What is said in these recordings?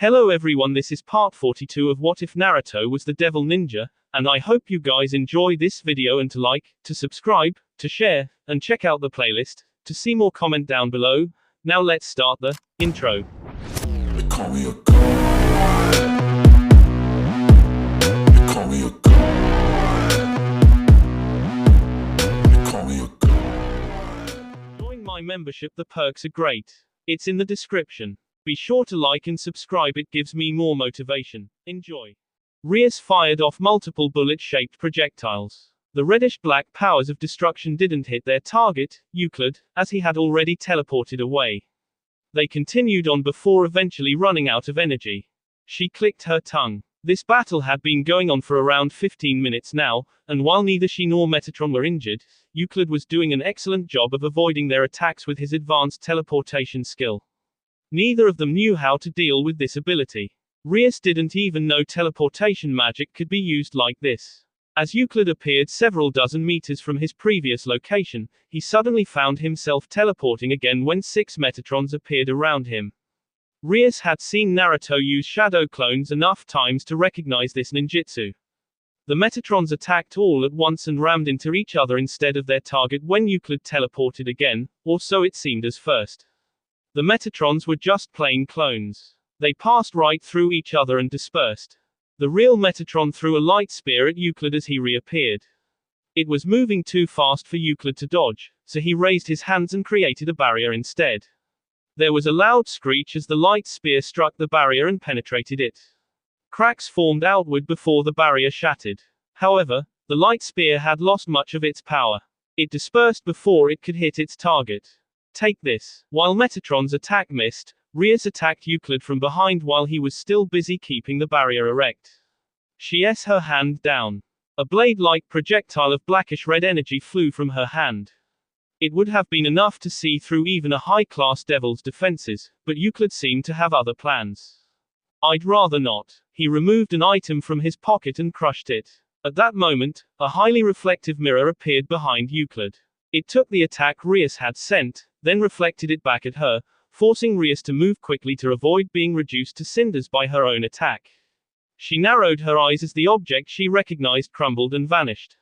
Hello everyone, this is part 42 of What If Naruto Was the Devil Ninja, and I hope you guys enjoy this video and to like, to subscribe, to share, and check out the playlist, to see more comment down below. Now let's start the intro. They call me a god. They call me a god. They call me a god. Join my membership, the perks are great. It's in the description. Be sure to like and subscribe, it gives me more motivation. Enjoy. Rias fired off multiple bullet-shaped projectiles. The reddish-black powers of destruction didn't hit their target, Euclid, as he had already teleported away. They continued on before eventually running out of energy. She clicked her tongue. This battle had been going on for around 15 minutes now, and while neither she nor Metatron were injured, Euclid was doing an excellent job of avoiding their attacks with his advanced teleportation skill. Neither of them knew how to deal with this ability. Rias didn't even know teleportation magic could be used like this. As Euclid appeared several dozen meters from his previous location, he suddenly found himself teleporting again when 6 Metatrons appeared around him. Rias had seen Naruto use shadow clones enough times to recognize this ninjutsu. The Metatrons attacked all at once and rammed into each other instead of their target when Euclid teleported again, or so it seemed as first. The Metatrons were just plain clones. They passed right through each other and dispersed. The real Metatron threw a light spear at Euclid as he reappeared. It was moving too fast for Euclid to dodge, so he raised his hands and created a barrier instead. There was a loud screech as the light spear struck the barrier and penetrated it. Cracks formed outward before the barrier shattered. However, the light spear had lost much of its power. It dispersed before it could hit its target. Take this. While Metatron's attack missed, Rias attacked Euclid from behind while he was still busy keeping the barrier erect. She s her hand down. A blade-like projectile of blackish-red energy flew from her hand. It would have been enough to see through even a high-class devil's defenses, but Euclid seemed to have other plans. I'd rather not. He removed an item from his pocket and crushed it. At that moment, a highly reflective mirror appeared behind Euclid. It took the attack Rias had sent, then reflected it back at her, forcing Rias to move quickly to avoid being reduced to cinders by her own attack. She narrowed her eyes as the object she recognized crumbled and vanished.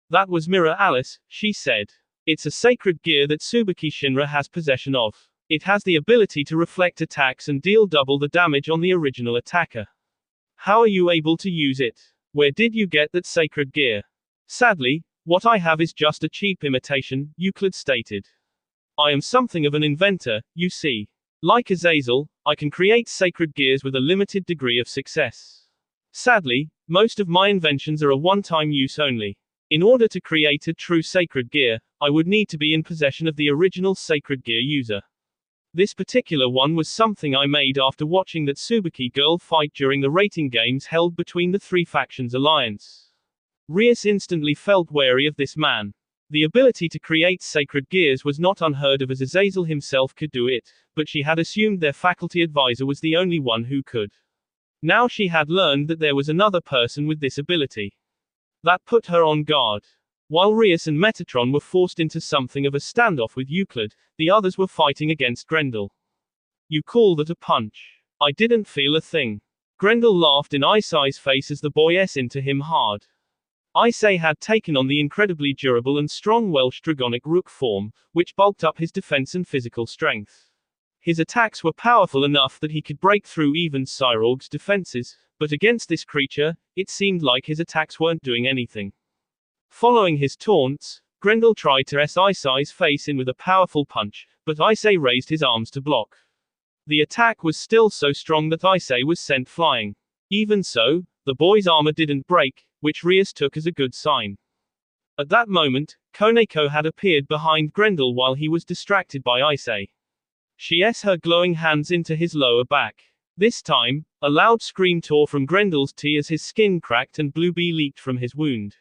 That was Mirror Alice, she said. It's a sacred gear that Tsubaki Shinra has possession of. It has the ability to reflect attacks and deal double the damage on the original attacker. How are you able to use it? Where did you get that sacred gear? Sadly, what I have is just a cheap imitation, Euclid stated. I am something of an inventor, you see. Like Azazel, I can create sacred gears with a limited degree of success. Sadly, most of my inventions are a one-time use only. In order to create a true sacred gear, I would need to be in possession of the original sacred gear user. This particular one was something I made after watching that Tsubaki girl fight during the rating games held between the three factions alliance. Rias instantly felt wary of this man. The ability to create sacred gears was not unheard of as Azazel himself could do it, but she had assumed their faculty advisor was the only one who could. Now she had learned that there was another person with this ability. That put her on guard. While Rias and Metatron were forced into something of a standoff with Euclid, the others were fighting against Grendel. You call that a punch? I didn't feel a thing. Grendel laughed in Isai's face as the boy s into him hard. Isai had taken on the incredibly durable and strong Welsh dragonic rook form, which bulked up his defense and physical strength. His attacks were powerful enough that he could break through even Cyrog's defenses, but against this creature, it seemed like his attacks weren't doing anything. Following his taunts, Grendel tried to s Isai's face in with a powerful punch, but Isai raised his arms to block. The attack was still so strong that Isai was sent flying. Even so, the boy's armor didn't break, which Rias took as a good sign. At that moment, Koneko had appeared behind Grendel while he was distracted by Isai. She s her glowing hands into his lower back. This time, a loud scream tore from Grendel's T as his skin cracked and blue bee leaked from his wound.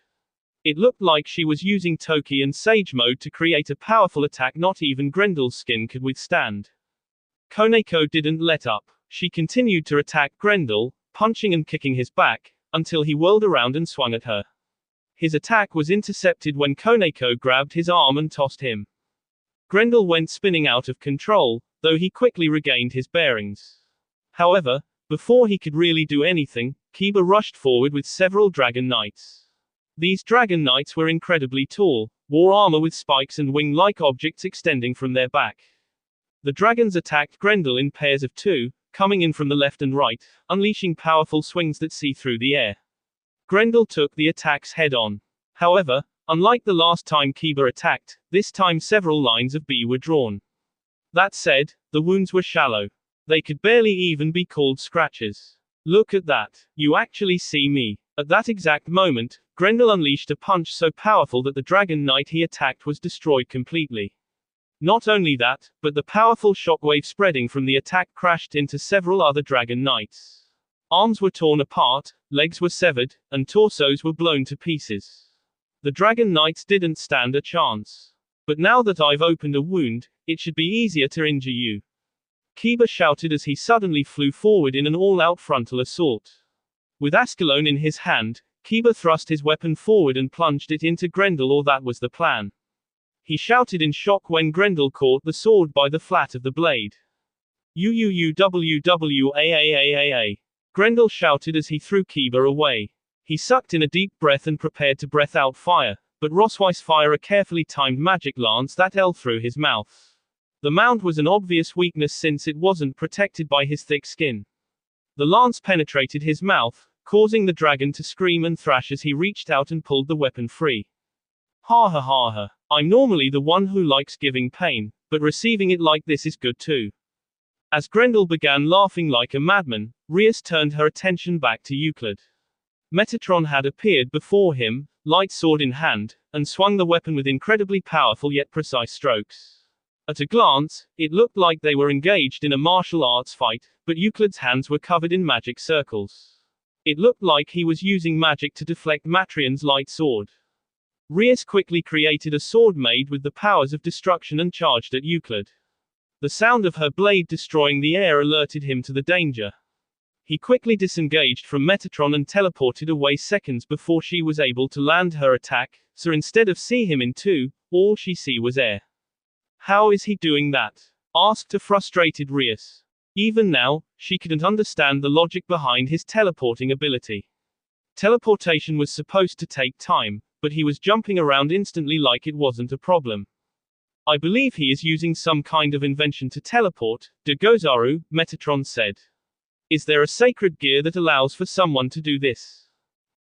It looked like she was using Toki and Sage mode to create a powerful attack not even Grendel's skin could withstand. Koneko didn't let up. She continued to attack Grendel, punching and kicking his back, until he whirled around and swung at her. His attack was intercepted when Koneko grabbed his arm and tossed him. Grendel went spinning out of control, though he quickly regained his bearings. However, Before he could really do anything, Kiba rushed forward with several dragon knights. These dragon knights were incredibly tall, wore armor with spikes and wing-like objects extending from their back. The dragons attacked Grendel in pairs of two, coming in from the left and right, unleashing powerful swings that see through the air. Grendel took the attacks head-on. However, unlike the last time Kiba attacked, this time several lines of B were drawn. That said, the wounds were shallow. They could barely even be called scratches. Look at that. You actually see me. At that exact moment, Grendel unleashed a punch so powerful that the dragon knight he attacked was destroyed completely. Not only that, but the powerful shockwave spreading from the attack crashed into several other dragon knights. Arms were torn apart, legs were severed, and torsos were blown to pieces. The dragon knights didn't stand a chance. But now that I've opened a wound, it should be easier to injure you. Kiba shouted as he suddenly flew forward in an all-out frontal assault. With Ascalon in his hand, Kiba thrust his weapon forward and plunged it into Grendel, or that was the plan. He shouted in shock when Grendel caught the sword by the flat of the blade. "Uuuwwaaaaaa." Grendel shouted as he threw Kiba away. He sucked in a deep breath and prepared to breath out fire, but Rosweiss fire a carefully timed magic lance that fell through his mouth. The mount was an obvious weakness since it wasn't protected by his thick skin. The lance penetrated his mouth, causing the dragon to scream and thrash as he reached out and pulled the weapon free. Ha ha ha ha. I'm normally the one who likes giving pain, but receiving it like this is good too. As Grendel began laughing like a madman, Rias turned her attention back to Euclid. Metatron had appeared before him, light sword in hand, and swung the weapon with incredibly powerful yet precise strokes. At a glance, it looked like they were engaged in a martial arts fight, but Euclid's hands were covered in magic circles. It looked like he was using magic to deflect Matrion's light sword. Rias quickly created a sword made with the powers of destruction and charged at Euclid. The sound of her blade destroying the air alerted him to the danger. He quickly disengaged from Metatron and teleported away seconds before she was able to land her attack, so instead of see him in two, all she see was air. How is he doing that? Asked a frustrated Rias. Even now, she couldn't understand the logic behind his teleporting ability. Teleportation was supposed to take time, but he was jumping around instantly like it wasn't a problem. I believe he is using some kind of invention to teleport, de Gozaru, Metatron said. Is there a sacred gear that allows for someone to do this?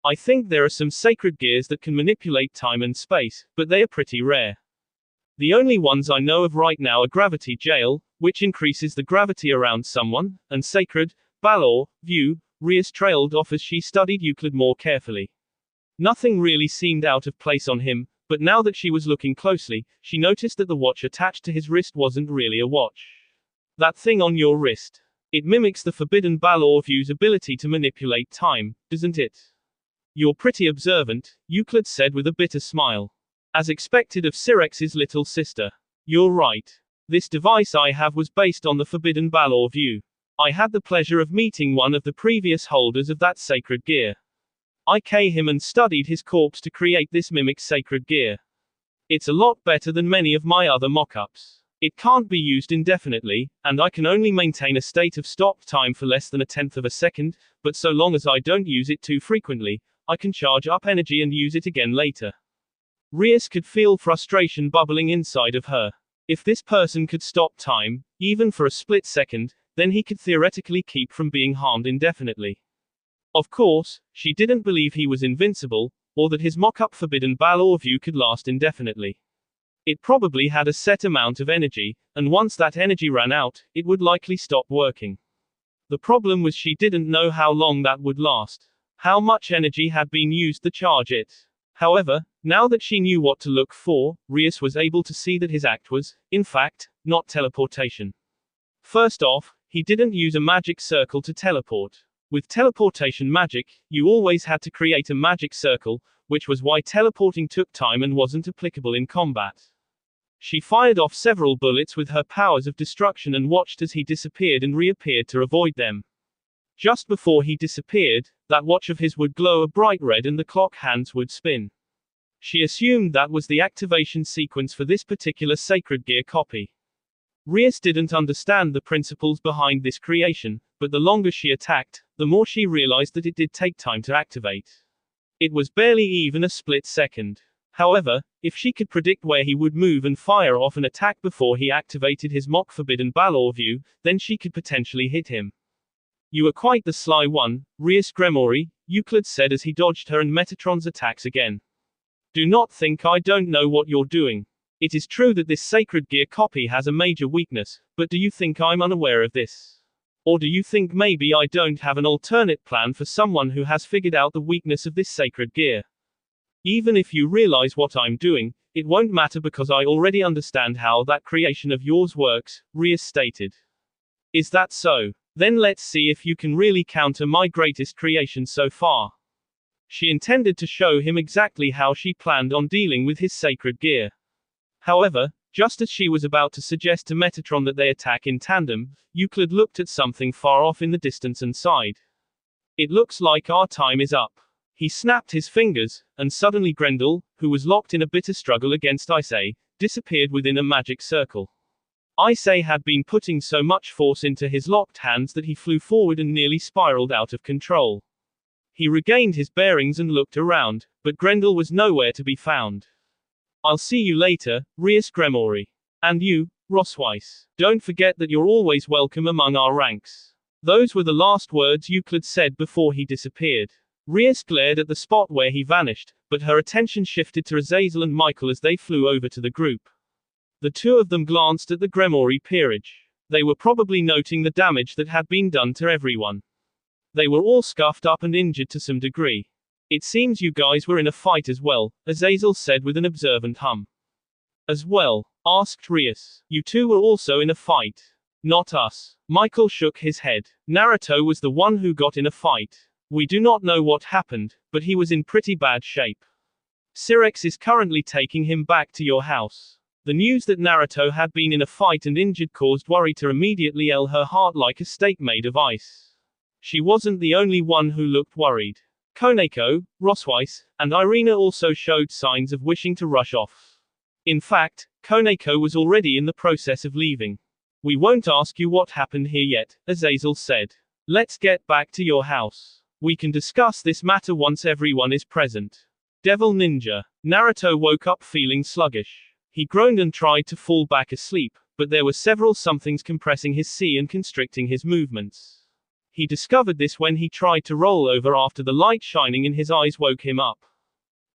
I think there are some sacred gears that can manipulate time and space, but they are pretty rare. The only ones I know of right now are Gravity Jail, which increases the gravity around someone, and Sacred Balor View. Rias trailed off as she studied Euclid more carefully. Nothing really seemed out of place on him, but now that she was looking closely, she noticed that the watch attached to his wrist wasn't really a watch. That thing on your wrist. It mimics the Forbidden Balor View's ability to manipulate time, doesn't it? You're pretty observant, Euclid said with a bitter smile. As expected of Syrex's little sister. You're right. This device I have was based on the Forbidden Balor View. I had the pleasure of meeting one of the previous holders of that sacred gear. I killed him and studied his corpse to create this mimic sacred gear. It's a lot better than many of my other mock-ups. It can't be used indefinitely, and I can only maintain a state of stop time for less than a tenth of a second, but so long as I don't use it too frequently, I can charge up energy and use it again later. Rias could feel frustration bubbling inside of her. If this person could stop time, even for a split second, then he could theoretically keep from being harmed indefinitely. Of course, she didn't believe he was invincible, or that his mock-up Forbidden Balor View could last indefinitely. It probably had a set amount of energy, and once that energy ran out, it would likely stop working. The problem was she didn't know how long that would last. How much energy had been used to charge it. However, now that she knew what to look for, Rias was able to see that his act was, in fact, not teleportation. First off, he didn't use a magic circle to teleport. With teleportation magic, you always had to create a magic circle, which was why teleporting took time and wasn't applicable in combat. She fired off several bullets with her powers of destruction and watched as he disappeared and reappeared to avoid them. Just before he disappeared, that watch of his would glow a bright red and the clock hands would spin. She assumed that was the activation sequence for this particular sacred gear copy. Rias didn't understand the principles behind this creation, but the longer she attacked, the more she realized that it did take time to activate. It was barely even a split second. However, if she could predict where he would move and fire off an attack before he activated his mock forbidden Balor view, then she could potentially hit him. You are quite the sly one, Rias Gremory, Euclid said as he dodged her and Metatron's attacks again. Do not think I don't know what you're doing. It is true that this sacred gear copy has a major weakness, but do you think I'm unaware of this? Or do you think maybe I don't have an alternate plan for someone who has figured out the weakness of this sacred gear? Even if you realize what I'm doing, it won't matter because I already understand how that creation of yours works, Rias stated. Is that so? Then let's see if you can really counter my greatest creation so far. She intended to show him exactly how she planned on dealing with his sacred gear. However, just as she was about to suggest to Metatron that they attack in tandem, Euclid looked at something far off in the distance and sighed. It looks like our time is up. He snapped his fingers, and suddenly Grendel, who was locked in a bitter struggle against Isay, disappeared within a magic circle. Isay had been putting so much force into his locked hands that he flew forward and nearly spiraled out of control. He regained his bearings and looked around, but Grendel was nowhere to be found. I'll see you later, Rias Gremory. And you, Rosweiss. Don't forget that you're always welcome among our ranks. Those were the last words Euclid said before he disappeared. Rias glared at the spot where he vanished, but her attention shifted to Azazel and Michael as they flew over to the group. The two of them glanced at the Gremory peerage. They were probably noting the damage that had been done to everyone. They were all scuffed up and injured to some degree. It seems you guys were in a fight as well, Azazel said with an observant hum. As well? Asked Rias. You two were also in a fight. Not us. Michael shook his head. Naruto was the one who got in a fight. We do not know what happened, but he was in pretty bad shape. Syrex is currently taking him back to your house. The news that Naruto had been in a fight and injured caused worry to immediately ail her heart like a steak made of ice. She wasn't the only one who looked worried. Koneko, Rosweiss, and Irina also showed signs of wishing to rush off. In fact, Koneko was already in the process of leaving. We won't ask you what happened here yet, Azazel said. Let's get back to your house. We can discuss this matter once everyone is present. Devil Ninja. Naruto woke up feeling sluggish. He groaned and tried to fall back asleep, but there were several somethings compressing his chi and constricting his movements. He discovered this when he tried to roll over after the light shining in his eyes woke him up.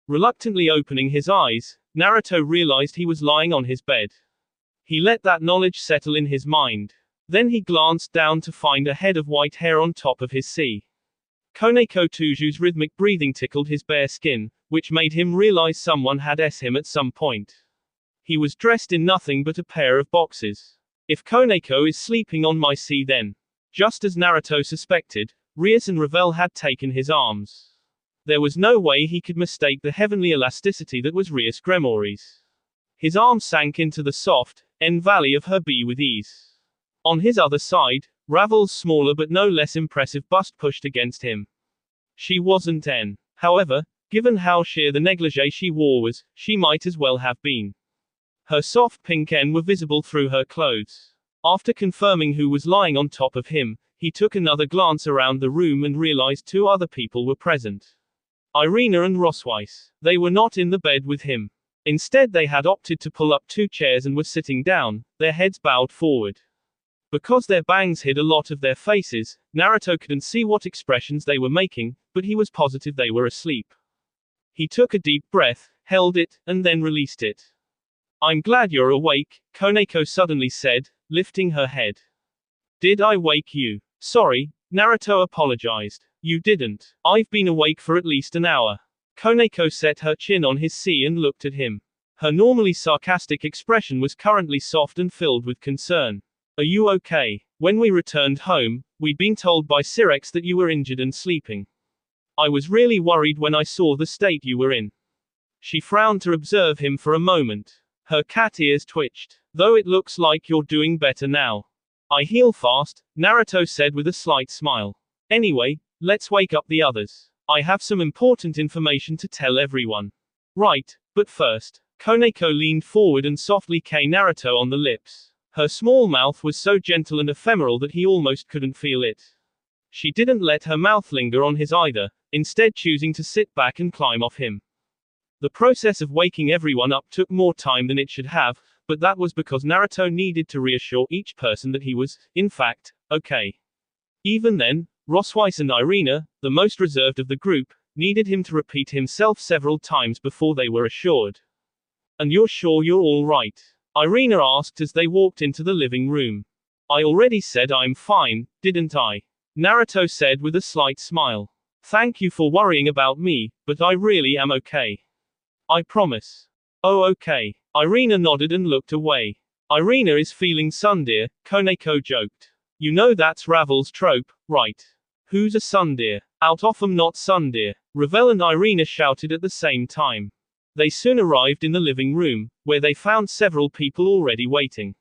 Reluctantly opening his eyes, Naruto realized he was lying on his bed. He let that knowledge settle in his mind. Then he glanced down to find a head of white hair on top of his chi. Koneko Tuju's rhythmic breathing tickled his bare skin, which made him realize someone had him at some point. He was dressed in nothing but a pair of boxers. If Koneko is sleeping on my chi then. Just as Naruto suspected, Rias and Ravel had taken his arms. There was no way he could mistake the heavenly elasticity that was Rias Gremory's. His arm sank into the soft, valley of her bee with ease. On his other side, Ravel's smaller but no less impressive bust pushed against him. She wasn't N. However, given how sheer the negligee she wore was, she might as well have been. Her soft pink N were visible through her clothes. After confirming who was lying on top of him, he took another glance around the room and realized two other people were present. Irina and Rosweiss. They were not in the bed with him. Instead they had opted to pull up two chairs and were sitting down, their heads bowed forward. Because their bangs hid a lot of their faces, Naruto couldn't see what expressions they were making, but he was positive they were asleep. He took a deep breath, held it, and then released it. I'm glad you're awake, Koneko suddenly said, lifting her head. Did I wake you? Sorry, Naruto apologized. You didn't. I've been awake for at least an hour. Koneko set her chin on his chi and looked at him. Her normally sarcastic expression was currently soft and filled with concern. Are you okay? When we returned home, we'd been told by Syrex that you were injured and sleeping. I was really worried when I saw the state you were in. She frowned to observe him for a moment. Her cat ears twitched. Though it looks like you're doing better now. I heal fast, Naruto said with a slight smile. Anyway, let's wake up the others. I have some important information to tell everyone. Right, but first, Koneko leaned forward and softly kissed Naruto on the lips. Her small mouth was so gentle and ephemeral that he almost couldn't feel it. She didn't let her mouth linger on his either, instead choosing to sit back and climb off him. The process of waking everyone up took more time than it should have, but that was because Naruto needed to reassure each person that he was, in fact, okay. Even then, Rosweiss and Irina, the most reserved of the group, needed him to repeat himself several times before they were assured. "And you're sure you're all right?" Irina asked as they walked into the living room. "I already said I'm fine, didn't I?" Naruto said with a slight smile. "Thank you for worrying about me, but I really am okay. I promise." "Oh, okay." Irina nodded and looked away. "Irina is feeling tsundere," Koneko joked. "You know that's Ravel's trope, right? Who's a tsundere? Out of 'em not tsundere." Ravel and Irina shouted at the same time. They soon arrived in the living room, where they found several people already waiting.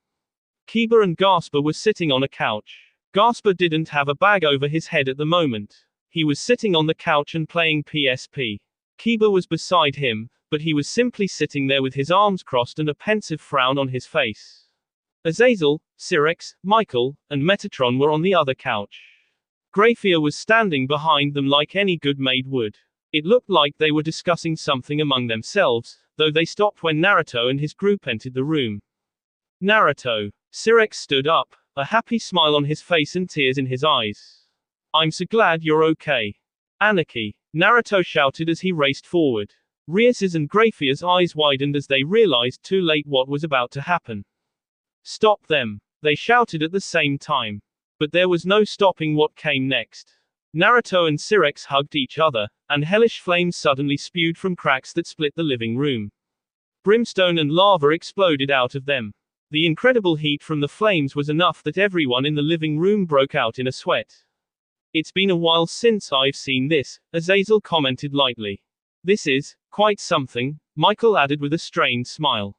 Kiba and Gasper were sitting on a couch. Gasper didn't have a bag over his head at the moment. He was sitting on the couch and playing PSP. Kiba was beside him, but he was simply sitting there with his arms crossed and a pensive frown on his face. Azazel, Syrinx, Michael, and Metatron were on the other couch. Grayfear was standing behind them like any good maid would. It looked like they were discussing something among themselves, though they stopped when Naruto and his group entered the room. "Naruto." Syrinx stood up, a happy smile on his face and tears in his eyes. "I'm so glad you're okay." "Anarchy," Naruto shouted as he raced forward. Rias's and Grayfear's eyes widened as they realized too late what was about to happen. "Stop them!" they shouted at the same time. But there was no stopping what came next. Naruto and Syrinx hugged each other, and hellish flames suddenly spewed from cracks that split the living room. Brimstone and lava exploded out of them. The incredible heat from the flames was enough that everyone in the living room broke out in a sweat. "It's been a while since I've seen this," Azazel commented lightly. "This is quite something," Michael added with a strained smile.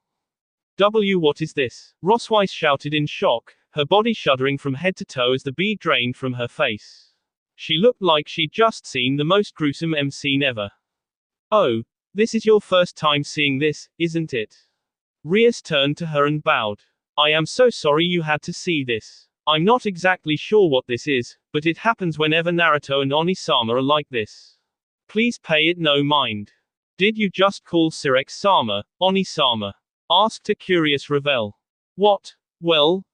What is this?" Rosweiss shouted in shock, her body shuddering from head to toe as the bead drained from her face. She looked like she'd just seen the most gruesome scene ever. "Oh, this is your first time seeing this, isn't it?" Rias turned to her and bowed. "I am so sorry you had to see this. I'm not exactly sure what this is, but it happens whenever Naruto and Oni-sama are like this. Please pay it no mind." "Did you just call Syrinx-sama, Oni-sama?" asked a curious Ravel. "What? Well,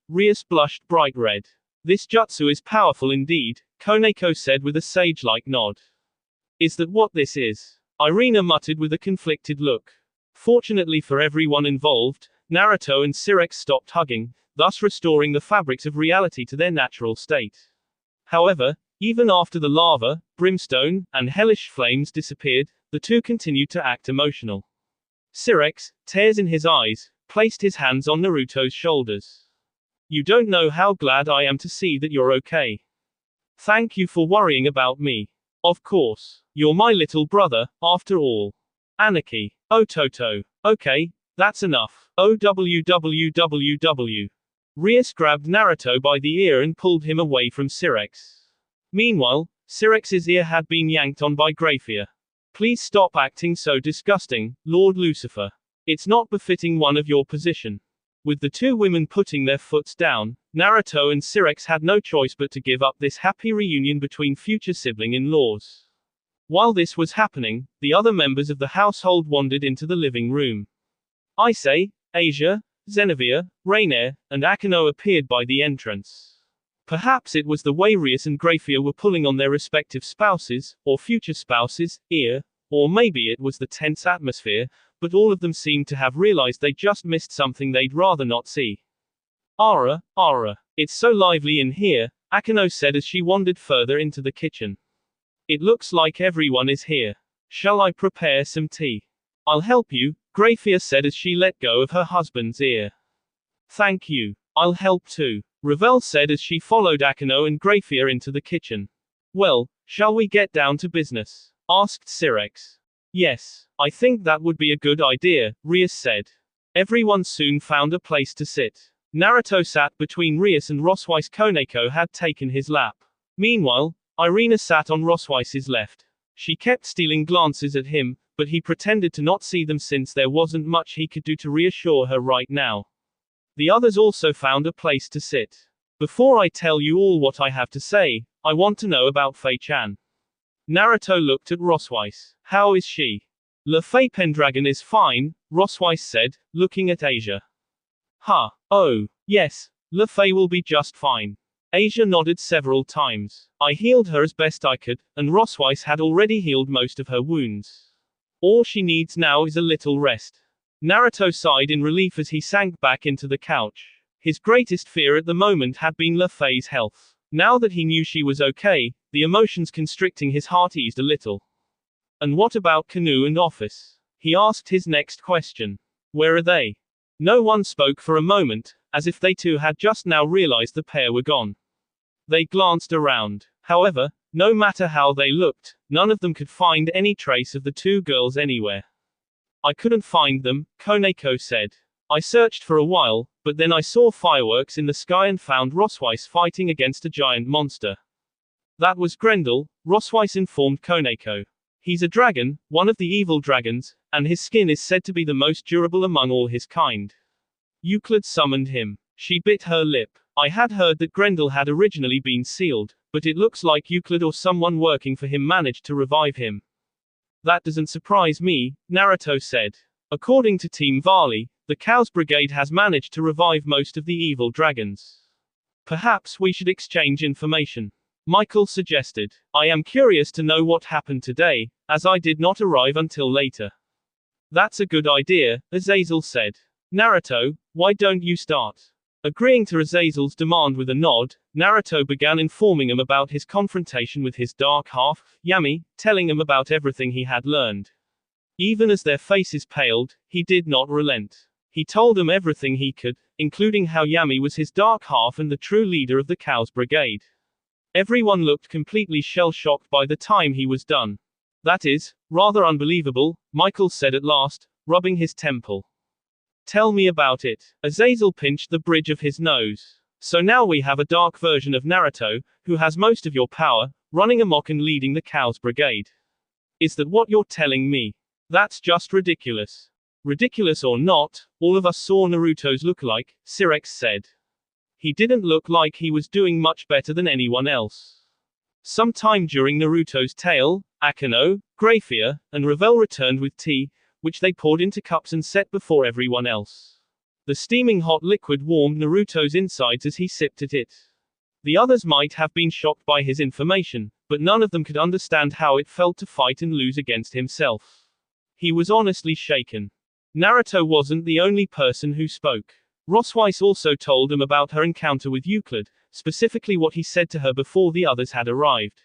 Rias blushed bright red. "This jutsu is powerful indeed," Koneko said with a sage-like nod. "Is that what this is?" Irina muttered with a conflicted look. Fortunately for everyone involved, Naruto and Syrinx stopped hugging, thus restoring the fabrics of reality to their natural state. However, even after the lava, brimstone, and hellish flames disappeared, the two continued to act emotional. Syrinx, tears in his eyes, placed his hands on Naruto's shoulders. "You don't know how glad I am to see that you're okay. Thank you for worrying about me. Of course. You're my little brother, after all." "Anarchy. Oh Toto. Okay, that's enough. OWWWW. Rias grabbed Naruto by the ear and pulled him away from Syrinx. Meanwhile, Syrinx's ear had been yanked on by Grayfear. "Please stop acting so disgusting, Lord Lucifer. It's not befitting one of your position." With the two women putting their foots down, Naruto and Syrinx had no choice but to give up this happy reunion between future sibling-in-laws. While this was happening, the other members of the household wandered into the living room. Issei, Asia, Zenevia, Rainier, and Akino appeared by the entrance. Perhaps it was the way Rias and Grayfear were pulling on their respective spouses, or future spouses, ear, or maybe it was the tense atmosphere, but all of them seemed to have realized they just missed something they'd rather not see. Ara, it's so lively in here," Akino said as she wandered further into the kitchen. "It looks like everyone is here. Shall I prepare some tea?" "I'll help you," Grayfear said as she let go of her husband's ear. "Thank you. I'll help too," Ravel said as she followed Akino and Grayfear into the kitchen. "Well, shall we get down to business?" asked Syrinx. "Yes, I think that would be a good idea," Rias said. Everyone soon found a place to sit. Naruto sat between Rias and Rosweiss. Koneko had taken his lap. Meanwhile, Irina sat on Rosweiss's left. She kept stealing glances at him, but he pretended to not see them since there wasn't much he could do to reassure her right now. The others also found a place to sit. Before I tell you all what I have to say, I want to know about Fei-chan. Naruto looked at Rosweiss. How is she? Le Fei Pendragon is fine, Rosweiss said, looking at Asia. Huh. Oh, yes, Le Fei will be just fine. Asia nodded several times. I healed her as best I could, and Rosweiss had already healed most of her wounds. All she needs now is a little rest. Naruto sighed in relief as he sank back into the couch. His greatest fear at the moment had been Le Fei's health. Now that he knew she was okay, the emotions constricting his heart eased a little. And what about Canoe and Office? He asked his next question. Where are they? No one spoke for a moment, as if they too had just now realized the pair were gone. They glanced around. However, no matter how they looked, none of them could find any trace of the two girls anywhere. I couldn't find them, Koneko said. I searched for a while, but then I saw fireworks in the sky and found Rosweiss fighting against a giant monster. That was Grendel, Rosweiss informed Koneko. He's a dragon, one of the evil dragons, and his skin is said to be the most durable among all his kind. Euclid summoned him. She bit her lip. I had heard that Grendel had originally been sealed, but it looks like Euclid or someone working for him managed to revive him. That doesn't surprise me, Naruto said. According to Team Varley, the Chaos Brigade has managed to revive most of the evil dragons. Perhaps we should exchange information. Michael suggested. I am curious to know what happened today, as I did not arrive until later. That's a good idea, Azazel said. Naruto, why don't you start? Agreeing to Azazel's demand with a nod, Naruto began informing him about his confrontation with his dark half, Yami, telling him about everything he had learned. Even as their faces paled, he did not relent. He told them everything he could, including how Yami was his dark half and the true leader of the Chaos Brigade. Everyone looked completely shell-shocked by the time he was done. That is, rather unbelievable, Michael said at last, rubbing his temple. Tell me about it. Azazel pinched the bridge of his nose. So now we have a dark version of Naruto, who has most of your power, running amok and leading the Chaos Brigade. Is that what you're telling me? That's just ridiculous. Ridiculous or not, all of us saw Naruto's lookalike, Sirex said. He didn't look like he was doing much better than anyone else. Sometime during Naruto's tale, Akeno, Grayfear, and Ravel returned with tea, which they poured into cups and set before everyone else. The steaming hot liquid warmed Naruto's insides as he sipped at it. The others might have been shocked by his information, but none of them could understand how it felt to fight and lose against himself. He was honestly shaken. Naruto wasn't the only person who spoke. Rosweiss also told him about her encounter with Euclid, specifically what he said to her before the others had arrived.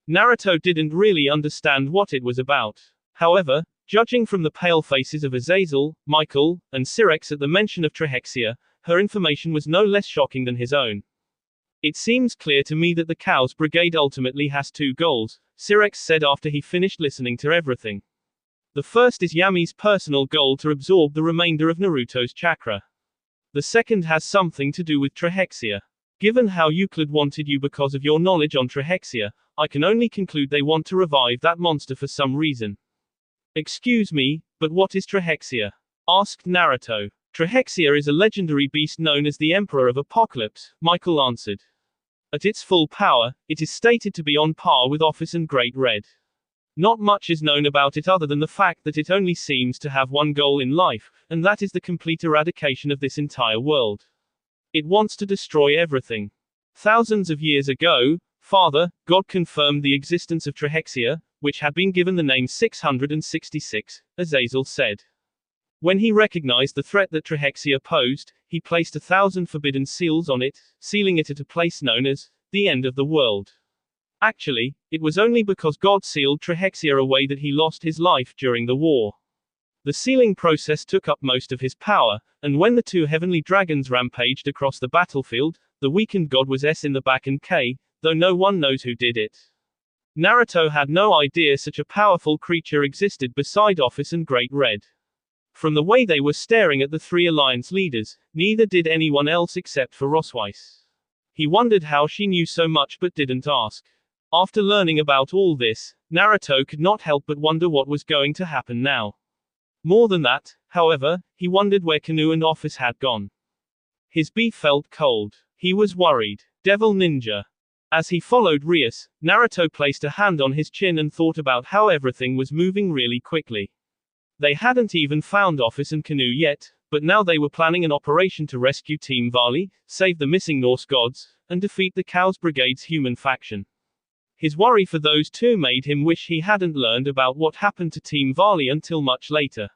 Naruto didn't really understand what it was about. However, judging from the pale faces of Azazel, Michael, and Sirex at the mention of Trihexia, her information was no less shocking than his own. It seems clear to me that the Chaos Brigade ultimately has two goals, Sirex said after he finished listening to everything. The first is Yami's personal goal to absorb the remainder of Naruto's chakra. The second has something to do with Trihexia. Given how Euclid wanted you because of your knowledge on Trihexia, I can only conclude they want to revive that monster for some reason. Excuse me, but what is Trihexia? Asked Naruto. Trihexia is a legendary beast known as the Emperor of Apocalypse, Michael answered. At its full power, it is stated to be on par with Office and Great Red. Not much is known about it other than the fact that it only seems to have one goal in life, and that is the complete eradication of this entire world. It wants to destroy everything. Thousands of years ago, Father, God confirmed the existence of Trihexia, which had been given the name 666, Azazel said. When he recognized the threat that Trihexia posed, he placed 1,000 forbidden seals on it, sealing it at a place known as the end of the world. Actually, it was only because God sealed Trihexia away that he lost his life during the war. The sealing process took up most of his power, and when the two heavenly dragons rampaged across the battlefield, the weakened god was S in the back and K, though no one knows who did it. Naruto had no idea such a powerful creature existed beside Office and Great Red. From the way they were staring at the three alliance leaders, neither did anyone else except for Rosweiss. He wondered how she knew so much but didn't ask. After learning about all this, Naruto could not help but wonder what was going to happen now. More than that, however, he wondered where Canoe and Office had gone. His beef felt cold. He was worried. Devil Ninja. As he followed Rias, Naruto placed a hand on his chin and thought about how everything was moving really quickly. They hadn't even found Office and Canoe yet, but now they were planning an operation to rescue Team Vali, save the missing Norse gods, and defeat the Chaos Brigade's human faction. His worry for those two made him wish he hadn't learned about what happened to Team Vali until much later.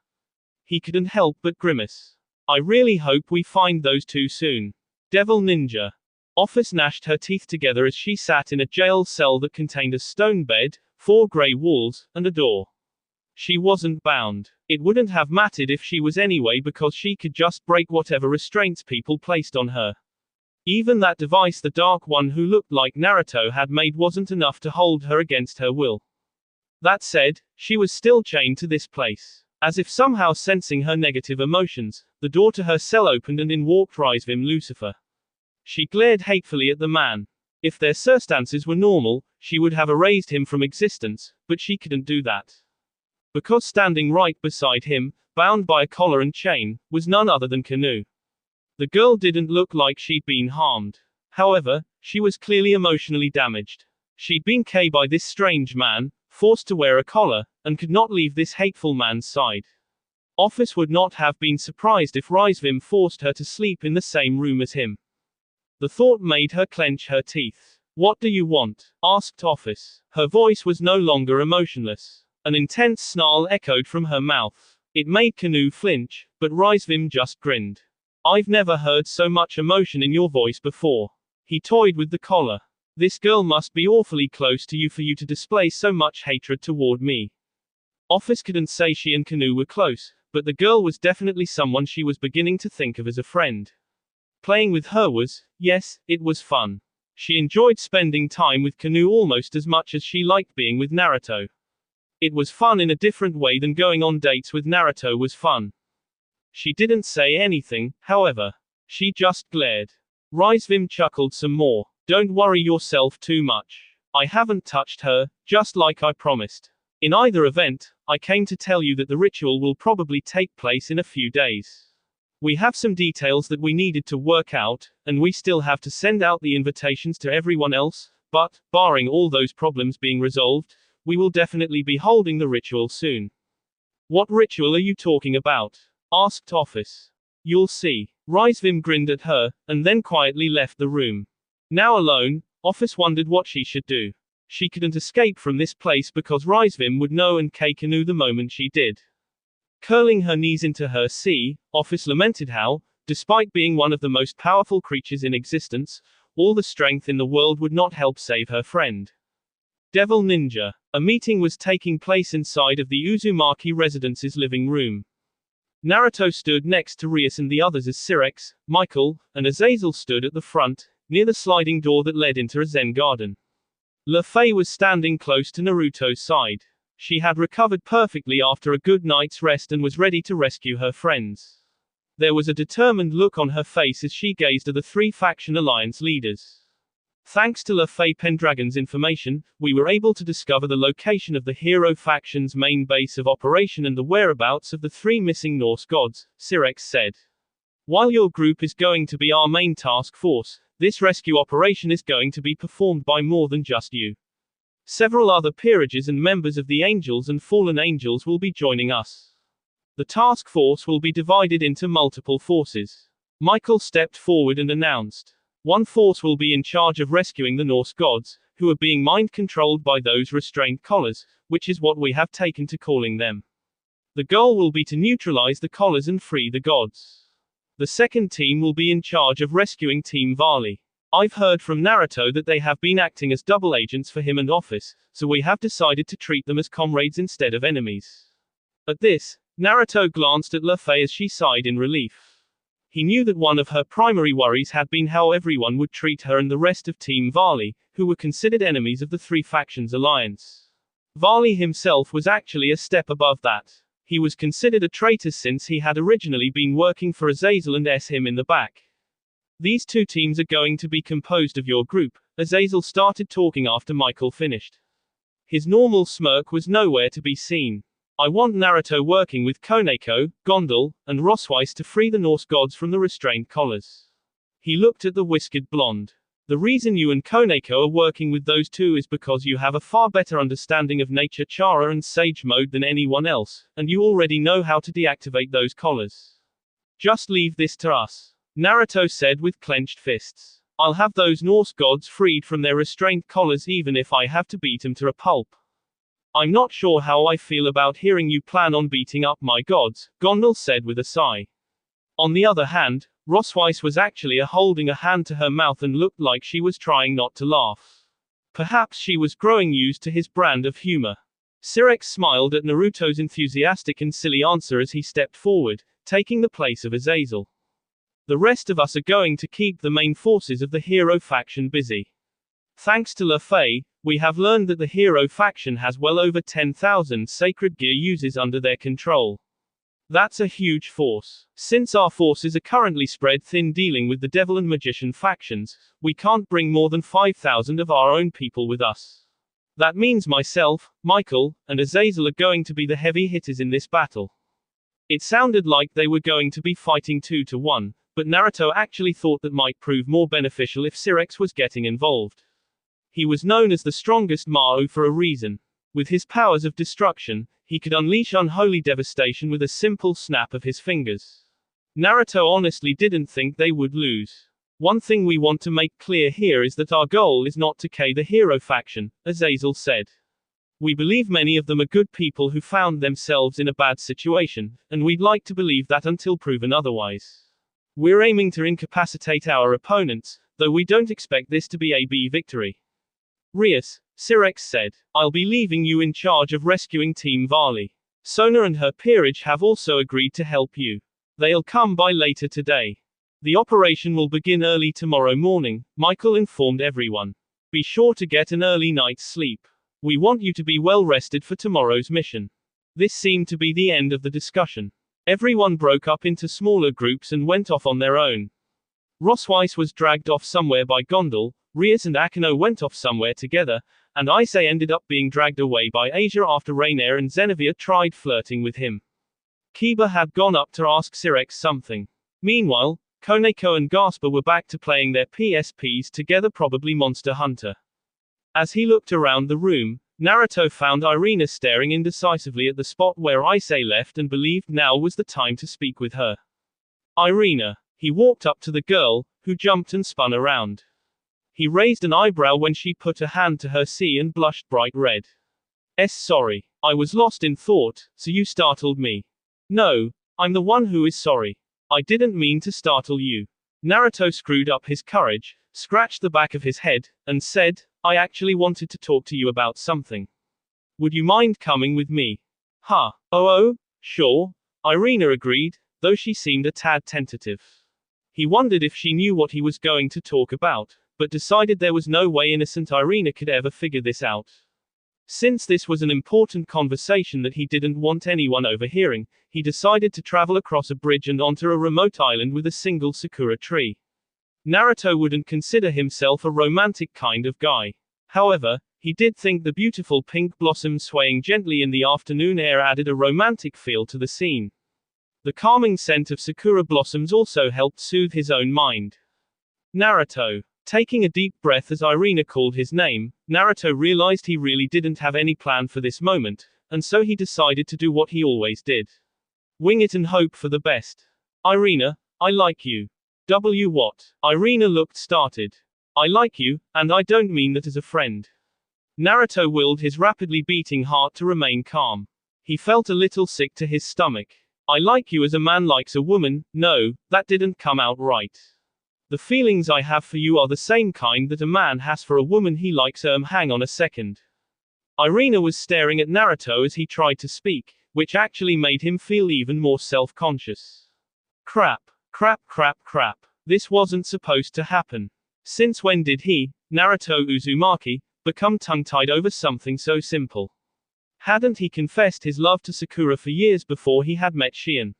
He couldn't help but grimace. I really hope we find those two soon. Devil Ninja. Office gnashed her teeth together as she sat in a jail cell that contained a stone bed, 4 grey walls, and a door. She wasn't bound. It wouldn't have mattered if she was anyway because she could just break whatever restraints people placed on her. Even that device the Dark One who looked like Naruto had made wasn't enough to hold her against her will. That said, she was still chained to this place. As if somehow sensing her negative emotions, the door to her cell opened and in walked Rizvim Lucifer. She glared hatefully at the man. If their circumstances were normal, she would have erased him from existence, but she couldn't do that. Because standing right beside him, bound by a collar and chain, was none other than Canoe. The girl didn't look like she'd been harmed. However, she was clearly emotionally damaged. She'd been killed by this strange man, forced to wear a collar, and could not leave this hateful man's side. Office would not have been surprised if Rizvim forced her to sleep in the same room as him. The thought made her clench her teeth. What do you want? Asked Office. Her voice was no longer emotionless. An intense snarl echoed from her mouth. It made Canoe flinch, but Rizvim just grinned. I've never heard so much emotion in your voice before. He toyed with the collar. This girl must be awfully close to you for you to display so much hatred toward me. Office couldn't say she and Canoe were close, but the girl was definitely someone she was beginning to think of as a friend. Playing with her was, yes, it was fun. She enjoyed spending time with Canoe almost as much as she liked being with Naruto. It was fun in a different way than going on dates with Naruto was fun. She didn't say anything, however. She just glared. Rizvim chuckled some more. Don't worry yourself too much. I haven't touched her, just like I promised. In either event, I came to tell you that the ritual will probably take place in a few days. We have some details that we needed to work out, and we still have to send out the invitations to everyone else, but, barring all those problems being resolved, we will definitely be holding the ritual soon. What ritual are you talking about? Asked Office. You'll see. Rizvim grinned at her, and then quietly left the room. Now alone, Office wondered what she should do. She couldn't escape from this place because Rizvim would know and kill Canoe the moment she did. Curling her knees into her sea, Office lamented how, despite being one of the most powerful creatures in existence, all the strength in the world would not help save her friend. Devil Ninja. A meeting was taking place inside of the Uzumaki residence's living room. Naruto stood next to Rias and the others as Sirex, Michael, and Azazel stood at the front, near the sliding door that led into a Zen garden. Luffy was standing close to Naruto's side. She had recovered perfectly after a good night's rest and was ready to rescue her friends. There was a determined look on her face as she gazed at the 3 faction alliance leaders. Thanks to Luffy Pendragon's information, we were able to discover the location of the hero faction's main base of operation and the whereabouts of the 3 missing Norse gods, Sirex said. While your group is going to be our main task force, this rescue operation is going to be performed by more than just you. Several other peerages and members of the Angels and Fallen Angels will be joining us. The task force will be divided into multiple forces. Michael stepped forward and announced. One force will be in charge of rescuing the Norse gods, who are being mind-controlled by those restraint collars, which is what we have taken to calling them. The goal will be to neutralize the collars and free the gods. The second team will be in charge of rescuing Team Vali. I've heard from Naruto that they have been acting as double agents for him and Office, so we have decided to treat them as comrades instead of enemies. At this, Naruto glanced at Luffy as she sighed in relief. He knew that one of her primary worries had been how everyone would treat her and the rest of Team Vali, who were considered enemies of the 3 factions alliance. Vali himself was actually a step above that. He was considered a traitor since he had originally been working for Azazel and him in the back. These 2 teams are going to be composed of your group, Azazel started talking after Michael finished. His normal smirk was nowhere to be seen. I want Naruto working with Koneko, Gondal, and Rosweiss to free the Norse gods from the restraint collars. He looked at the whiskered blonde. The reason you and Koneko are working with those two is because you have a far better understanding of nature chara and sage mode than anyone else, and you already know how to deactivate those collars. Just leave this to us, Naruto said with clenched fists. I'll have those Norse gods freed from their restraint collars even if I have to beat them to a pulp. I'm not sure how I feel about hearing you plan on beating up my gods, Gondal said with a sigh. On the other hand, Rosweiss was actually holding a hand to her mouth and looked like she was trying not to laugh. Perhaps she was growing used to his brand of humor. Sirex smiled at Naruto's enthusiastic and silly answer as he stepped forward, taking the place of Azazel. The rest of us are going to keep the main forces of the hero faction busy. Thanks to Luffy, we have learned that the hero faction has well over 10,000 sacred gear users under their control. That's a huge force. Since our forces are currently spread thin dealing with the devil and magician factions, we can't bring more than 5,000 of our own people with us. That means myself, Michael, and Azazel are going to be the heavy hitters in this battle. It sounded like they were going to be fighting 2-1, but Naruto actually thought that might prove more beneficial if Sirex was getting involved. He was known as the strongest Mao for a reason. With his powers of destruction, he could unleash unholy devastation with a simple snap of his fingers. Naruto honestly didn't think they would lose. One thing we want to make clear here is that our goal is not to K the hero faction, Azazel said. We believe many of them are good people who found themselves in a bad situation, and we'd like to believe that until proven otherwise. We're aiming to incapacitate our opponents, though we don't expect this to be a B victory. Rias, Sirex said, I'll be leaving you in charge of rescuing Team Varley. Sona and her peerage have also agreed to help you. They'll come by later today. The operation will begin early tomorrow morning, Michael informed everyone. Be sure to get an early night's sleep. We want you to be well rested for tomorrow's mission. This seemed to be the end of the discussion. Everyone broke up into smaller groups and went off on their own. Rosweiss was dragged off somewhere by Gondal, Rias and Akino went off somewhere together, and Issei ended up being dragged away by Asia after Rainier and Zenevia tried flirting with him. Kiba had gone up to ask Sirex something. Meanwhile, Koneko and Gasper were back to playing their PSPs together, probably Monster Hunter. As he looked around the room, Naruto found Irina staring indecisively at the spot where Issei left and believed now was the time to speak with her. Irina. He walked up to the girl, who jumped and spun around. He raised an eyebrow when she put a hand to her C and blushed bright red. Sorry. I was lost in thought, so you startled me. No, I'm the one who is sorry. I didn't mean to startle you. Naruto screwed up his courage, scratched the back of his head, and said, I actually wanted to talk to you about something. Would you mind coming with me? Huh. Oh, sure. Irina agreed, though she seemed a tad tentative. He wondered if she knew what he was going to talk about, but decided there was no way innocent Irina could ever figure this out. Since this was an important conversation that he didn't want anyone overhearing, he decided to travel across a bridge and onto a remote island with a single sakura tree. Naruto wouldn't consider himself a romantic kind of guy. However, he did think the beautiful pink blossoms swaying gently in the afternoon air added a romantic feel to the scene. The calming scent of sakura blossoms also helped soothe his own mind. Naruto. Taking a deep breath as Irina called his name, Naruto realized he really didn't have any plan for this moment, and so he decided to do what he always did. Wing it and hope for the best. Irina, I like you. What? Irina looked startled. I like you, and I don't mean that as a friend. Naruto willed his rapidly beating heart to remain calm. He felt a little sick to his stomach. I like you as a man likes a woman. No, that didn't come out right. The feelings I have for you are the same kind that a man has for a woman he likes. Hang on a second. Irina was staring at Naruto as he tried to speak, which actually made him feel even more self-conscious. Crap. This wasn't supposed to happen. Since when did he, Naruto Uzumaki, become tongue-tied over something so simple? Hadn't he confessed his love to Sakura for years before he had met Shion?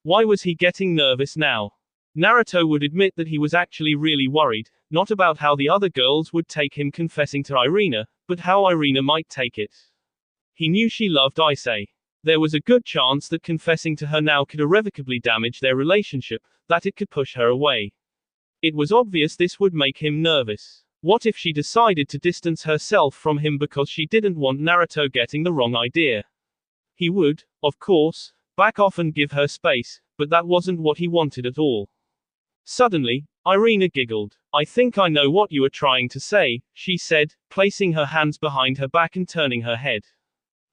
Why was he getting nervous now? Naruto would admit that he was actually really worried, not about how the other girls would take him confessing to Irina, but how Irina might take it. He knew she loved Issei. There was a good chance that confessing to her now could irrevocably damage their relationship, that it could push her away. It was obvious this would make him nervous. What if she decided to distance herself from him because she didn't want Naruto getting the wrong idea? He would, of course, back off and give her space, but that wasn't what he wanted at all. Suddenly, Irina giggled. I think I know what you are trying to say, she said, placing her hands behind her back and turning her head.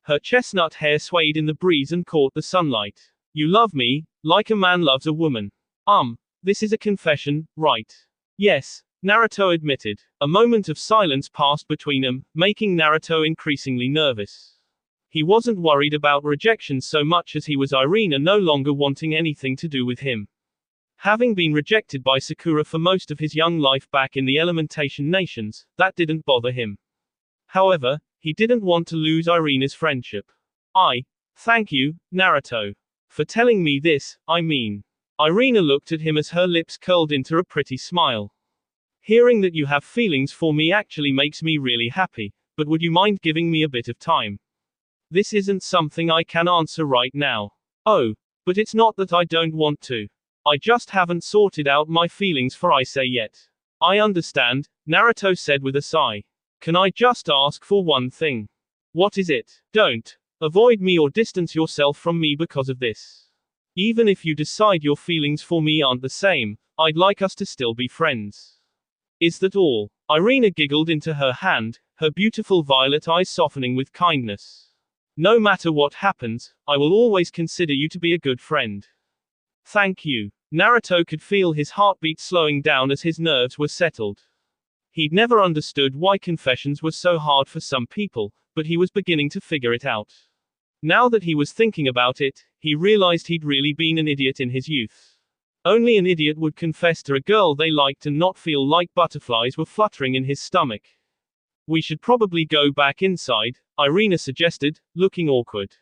Her chestnut hair swayed in the breeze and caught the sunlight. You love me, like a man loves a woman. This is a confession, right? Yes, Naruto admitted. A moment of silence passed between them, making Naruto increasingly nervous. He wasn't worried about rejection so much as he was Irina no longer wanting anything to do with him. Having been rejected by Sakura for most of his young life back in the Elementation Nations, that didn't bother him. However, he didn't want to lose Irina's friendship. Thank you, Naruto. For telling me this, I mean. Irina looked at him as her lips curled into a pretty smile. Hearing that you have feelings for me actually makes me really happy, but would you mind giving me a bit of time? This isn't something I can answer right now. Oh, but it's not that I don't want to. I just haven't sorted out my feelings for Ise yet. I understand, Naruto said with a sigh. Can I just ask for one thing? What is it? Don't avoid me or distance yourself from me because of this. Even if you decide your feelings for me aren't the same, I'd like us to still be friends. Is that all? Irina giggled into her hand, her beautiful violet eyes softening with kindness. No matter what happens, I will always consider you to be a good friend. Thank you. Naruto could feel his heartbeat slowing down as his nerves were settled. He'd never understood why confessions were so hard for some people, but he was beginning to figure it out. Now that he was thinking about it, he realized he'd really been an idiot in his youth. Only an idiot would confess to a girl they liked and not feel like butterflies were fluttering in his stomach. We should probably go back inside, Irina suggested, looking awkward.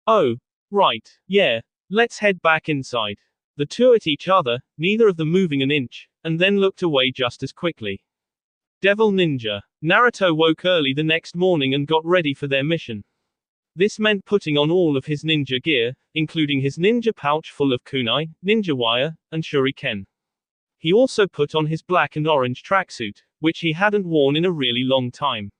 Oh, right, yeah, let's head back inside. The two at each other, neither of them moving an inch, and then looked away just as quickly. Devil Ninja. Naruto woke early the next morning and got ready for their mission. This meant putting on all of his ninja gear, including his ninja pouch full of kunai, ninja wire, and shuriken. He also put on his black and orange tracksuit, which he hadn't worn in a really long time.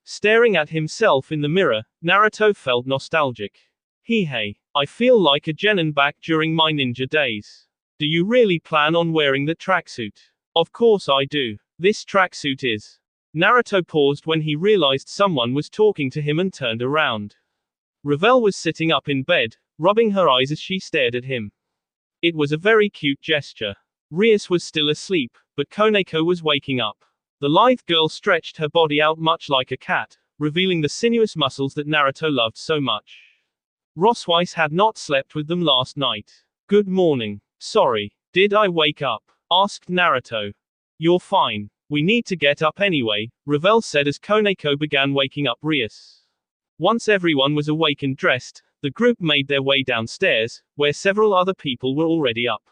Staring at himself in the mirror, Naruto felt nostalgic. Hey, I feel like a genin back during my ninja days. Do you really plan on wearing the tracksuit? Of course I do. This tracksuit is. Naruto paused when he realized someone was talking to him and turned around. Ravel was sitting up in bed, rubbing her eyes as she stared at him. It was a very cute gesture. Rias was still asleep, but Koneko was waking up. The lithe girl stretched her body out much like a cat, revealing the sinuous muscles that Naruto loved so much. Rosweiss had not slept with them last night. Good morning. Sorry, did I wake up? Asked Naruto. You're fine. We need to get up anyway, Ravel said as Koneko began waking up Rias. Once everyone was awake and dressed, the group made their way downstairs, where several other people were already up.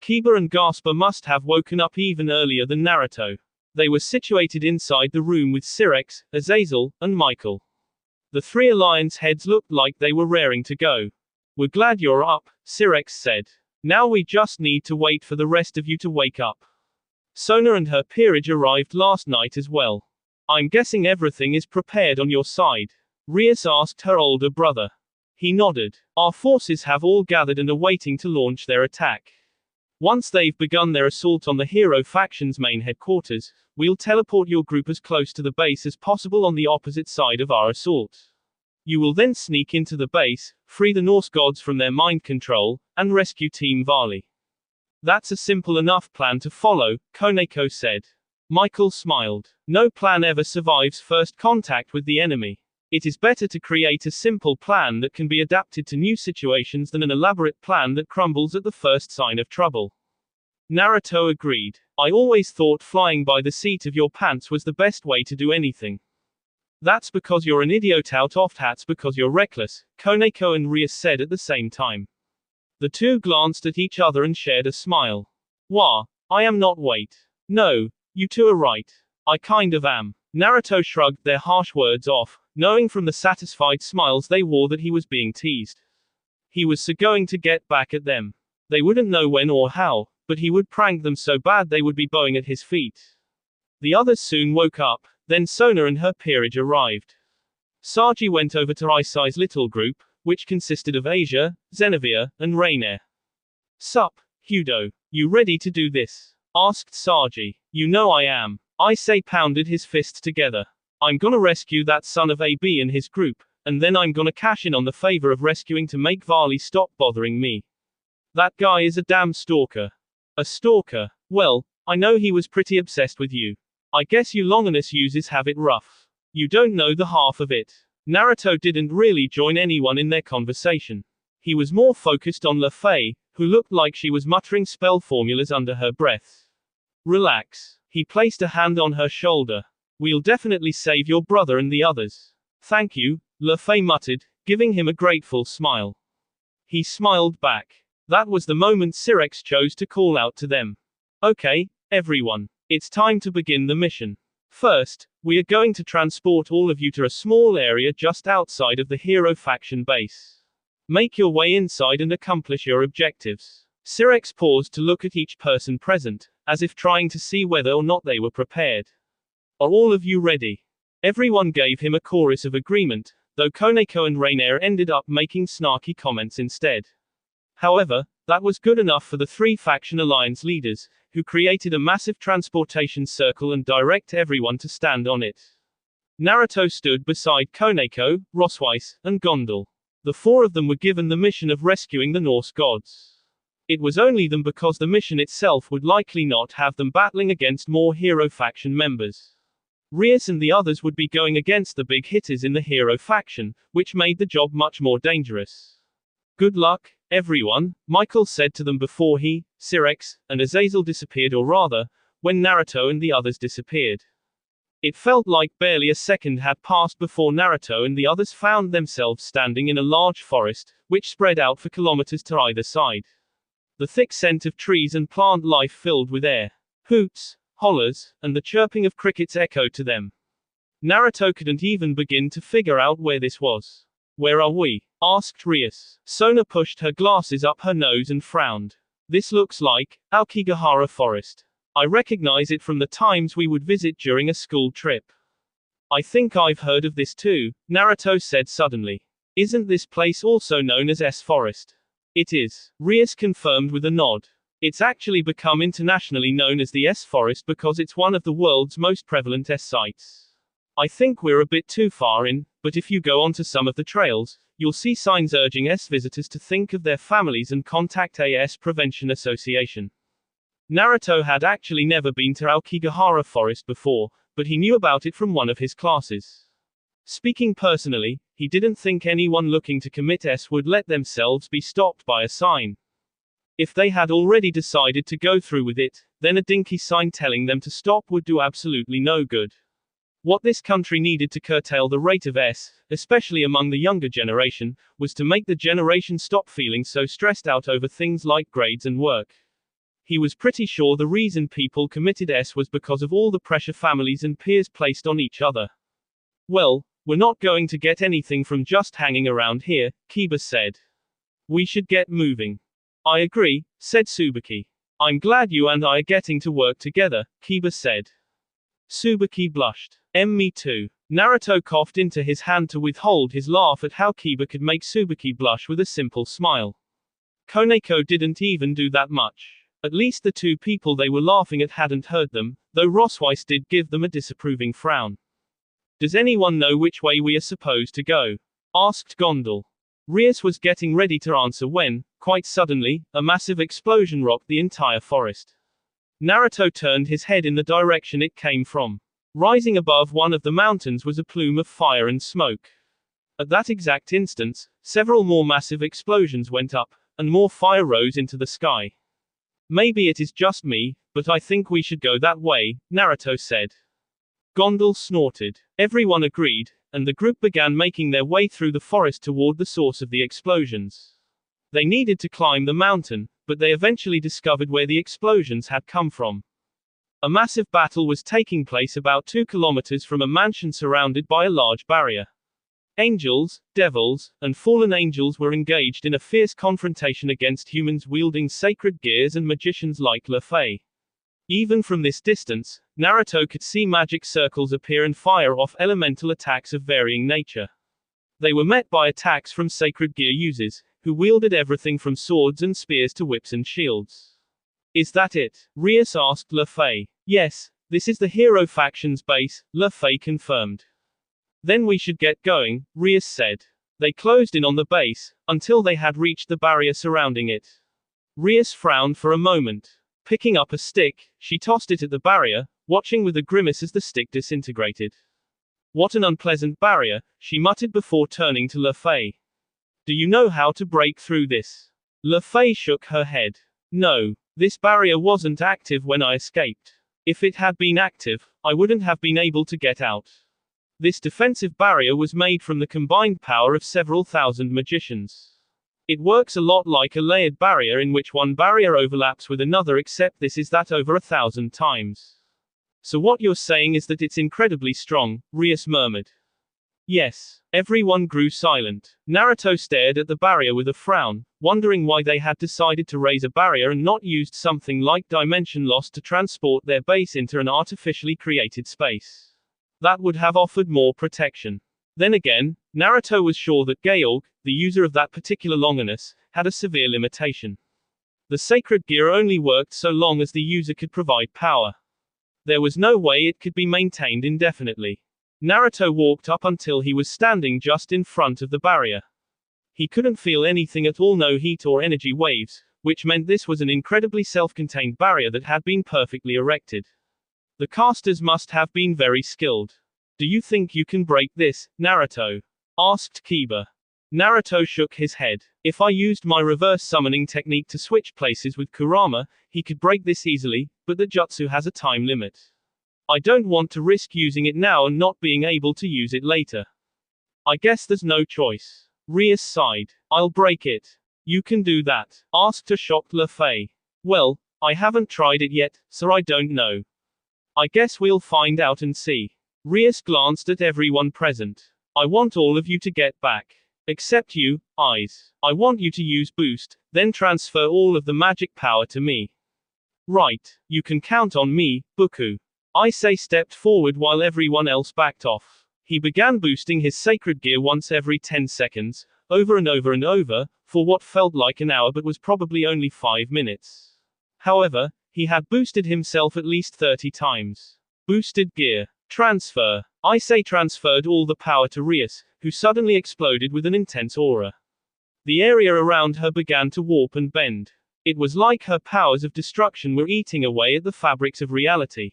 Kiba and Gasper must have woken up even earlier than Naruto. They were situated inside the room with Sirex, Azazel, and Michael. The three alliance heads looked like they were raring to go. We're glad you're up, Sirex said. Now we just need to wait for the rest of you to wake up. Sona and her peerage arrived last night as well. I'm guessing everything is prepared on your side. Rias asked her older brother. He nodded. Our forces have all gathered and are waiting to launch their attack. Once they've begun their assault on the hero faction's main headquarters, we'll teleport your group as close to the base as possible on the opposite side of our assault. You will then sneak into the base, free the Norse gods from their mind control, and rescue Team Vali. That's a simple enough plan to follow, Koneko said. Michael smiled. No plan ever survives first contact with the enemy. It is better to create a simple plan that can be adapted to new situations than an elaborate plan that crumbles at the first sign of trouble. Naruto agreed. I always thought flying by the seat of your pants was the best way to do anything. That's because you're an idiot out off hats because you're reckless, Koneko and Rias said at the same time. The two glanced at each other and shared a smile. Wah, I am not wait. No, you two are right. I kind of am. Naruto shrugged their harsh words off, knowing from the satisfied smiles they wore that he was being teased. He was so going to get back at them. They wouldn't know when or how, but he would prank them so bad they would be bowing at his feet. The others soon woke up, then Sona and her peerage arrived. Saji went over to Isai's little group, which consisted of Asia, Zenevia, and Rainier. "Sup, Hudo, you ready to do this?" asked Saji. "You know I am." Isai pounded his fists together. "I'm gonna rescue that son of AB and his group, and then I'm gonna cash in on the favor of rescuing to make Varley stop bothering me. That guy is a damn stalker." "A stalker? Well, I know he was pretty obsessed with you. I guess you Longinus users have it rough. You don't know the half of it." Naruto didn't really join anyone in their conversation. He was more focused on Lafay, who looked like she was muttering spell formulas under her breath. "Relax." He placed a hand on her shoulder. "We'll definitely save your brother and the others." "Thank you," Lafay muttered, giving him a grateful smile. He smiled back. That was the moment Sirex chose to call out to them. "Okay, everyone. It's time to begin the mission. First, we are going to transport all of you to a small area just outside of the hero faction base. Make your way inside and accomplish your objectives." Sirex paused to look at each person present, as if trying to see whether or not they were prepared. "Are all of you ready?" Everyone gave him a chorus of agreement, though Koneko and Rainier ended up making snarky comments instead. However, that was good enough for the three faction alliance leaders, who created a massive transportation circle and direct everyone to stand on it. Naruto stood beside Koneko, Rosweiss, and Gondal. The four of them were given the mission of rescuing the Norse gods. It was only them because the mission itself would likely not have them battling against more hero faction members. Rias and the others would be going against the big hitters in the hero faction, which made the job much more dangerous. "Good luck, everyone," Michael said to them before he, Sirex, and Azazel disappeared, or rather, when Naruto and the others disappeared. It felt like barely a second had passed before Naruto and the others found themselves standing in a large forest, which spread out for kilometers to either side. The thick scent of trees and plant life filled with air. Hoots, hollers, and the chirping of crickets echoed to them. Naruto couldn't even begin to figure out where this was. "Where are we?" asked Rias. Sona pushed her glasses up her nose and frowned. "This looks like Aokigahara Forest. I recognize it from the times we would visit during a school trip." "I think I've heard of this too," Naruto said suddenly. "Isn't this place also known as S Forest?" "It is," Rias confirmed with a nod. "It's actually become internationally known as the S Forest because it's one of the world's most prevalent S sites. I think we're a bit too far in, but if you go onto some of the trails, you'll see signs urging S visitors to think of their families and contact a S Prevention Association." Naruto had actually never been to Aokigahara Forest before, but he knew about it from one of his classes. Speaking personally, he didn't think anyone looking to commit S would let themselves be stopped by a sign. If they had already decided to go through with it, then a dinky sign telling them to stop would do absolutely no good. What this country needed to curtail the rate of S, especially among the younger generation, was to make the generation stop feeling so stressed out over things like grades and work. He was pretty sure the reason people committed S was because of all the pressure families and peers placed on each other. "Well, we're not going to get anything from just hanging around here," Kiba said. "We should get moving." "I agree," said Tsubaki. "I'm glad you and I are getting to work together," Kiba said. Tsubaki blushed. Me too." Naruto coughed into his hand to withhold his laugh at how Kiba could make Tsubaki blush with a simple smile. Koneko didn't even do that much. At least the two people they were laughing at hadn't heard them, though Rosweiss did give them a disapproving frown. "Does anyone know which way we are supposed to go?" asked Gondal. Rias was getting ready to answer when, quite suddenly, a massive explosion rocked the entire forest. Naruto turned his head in the direction it came from. Rising above one of the mountains was a plume of fire and smoke. At that exact instant, several more massive explosions went up, and more fire rose into the sky. "Maybe it is just me, but I think we should go that way," Naruto said. Gondal snorted. Everyone agreed, and the group began making their way through the forest toward the source of the explosions. They needed to climb the mountain, but they eventually discovered where the explosions had come from. A massive battle was taking place about 2 kilometers from a mansion surrounded by a large barrier. Angels, devils, and fallen angels were engaged in a fierce confrontation against humans wielding sacred gears and magicians like Luffy. Even from this distance, Naruto could see magic circles appear and fire off elemental attacks of varying nature. They were met by attacks from sacred gear users, who wielded everything from swords and spears to whips and shields. Is that it? Rias asked Luffy. Yes, this is the hero faction's base, Luffy confirmed. Then we should get going, Rias said. They closed in on the base, until they had reached the barrier surrounding it. Rias frowned for a moment. Picking up a stick, she tossed it at the barrier, watching with a grimace as the stick disintegrated. What an unpleasant barrier, she muttered before turning to Luffy. Do you know how to break through this? Luffy shook her head. No, this barrier wasn't active when I escaped. If it had been active, I wouldn't have been able to get out. This defensive barrier was made from the combined power of several thousand magicians. It works a lot like a layered barrier in which one barrier overlaps with another, except this is that over 1,000 times. So what you're saying is that it's incredibly strong, Rias murmured. Yes. Everyone grew silent. Naruto stared at the barrier with a frown, wondering why they had decided to raise a barrier and not used something like Dimension Lost to transport their base into an artificially created space. That would have offered more protection. Then again, Naruto was sure that Georg, the user of that particular Longinus, had a severe limitation. The sacred gear only worked so long as the user could provide power. There was no way it could be maintained indefinitely. Naruto walked up until he was standing just in front of the barrier. He couldn't feel anything at all, no heat or energy waves, which meant this was an incredibly self-contained barrier that had been perfectly erected. The casters must have been very skilled. Do you think you can break this, Naruto? Asked Kiba. Naruto shook his head. If I used my reverse summoning technique to switch places with Kurama, he could break this easily, but the jutsu has a time limit. I don't want to risk using it now and not being able to use it later. I guess there's no choice. Rias sighed. I'll break it. You can do that? Asked a shocked Luffy. Well, I haven't tried it yet, so I don't know. I guess we'll find out and see. Rias glanced at everyone present. I want all of you to get back. Except you, Eyes. I want you to use boost, then transfer all of the magic power to me. Right, you can count on me, Buku. Issei stepped forward while everyone else backed off. He began boosting his sacred gear once every 10 seconds, over and over and over, for what felt like an hour but was probably only 5 minutes. However, he had boosted himself at least 30 times. Boosted gear. Transfer. Issei transferred all the power to Rias, who suddenly exploded with an intense aura. The area around her began to warp and bend. It was like her powers of destruction were eating away at the fabrics of reality.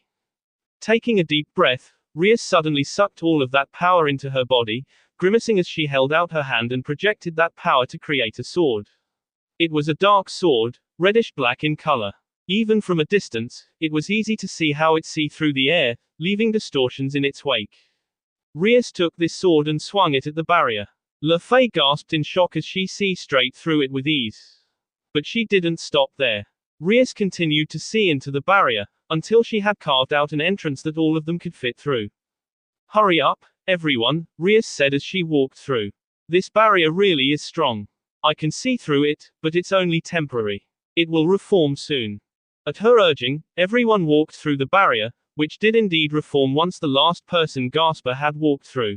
Taking a deep breath, Rias suddenly sucked all of that power into her body, grimacing as she held out her hand and projected that power to create a sword. It was a dark sword, reddish-black in color. Even from a distance, it was easy to see how it see through the air, leaving distortions in its wake. Rias took this sword and swung it at the barrier. Luffy gasped in shock as she see straight through it with ease. But she didn't stop there. Rias continued to see into the barrier, until she had carved out an entrance that all of them could fit through. Hurry up, everyone, Rias said as she walked through. This barrier really is strong. I can see through it, but it's only temporary. It will reform soon. At her urging, everyone walked through the barrier, which did indeed reform once the last person Gasper had walked through.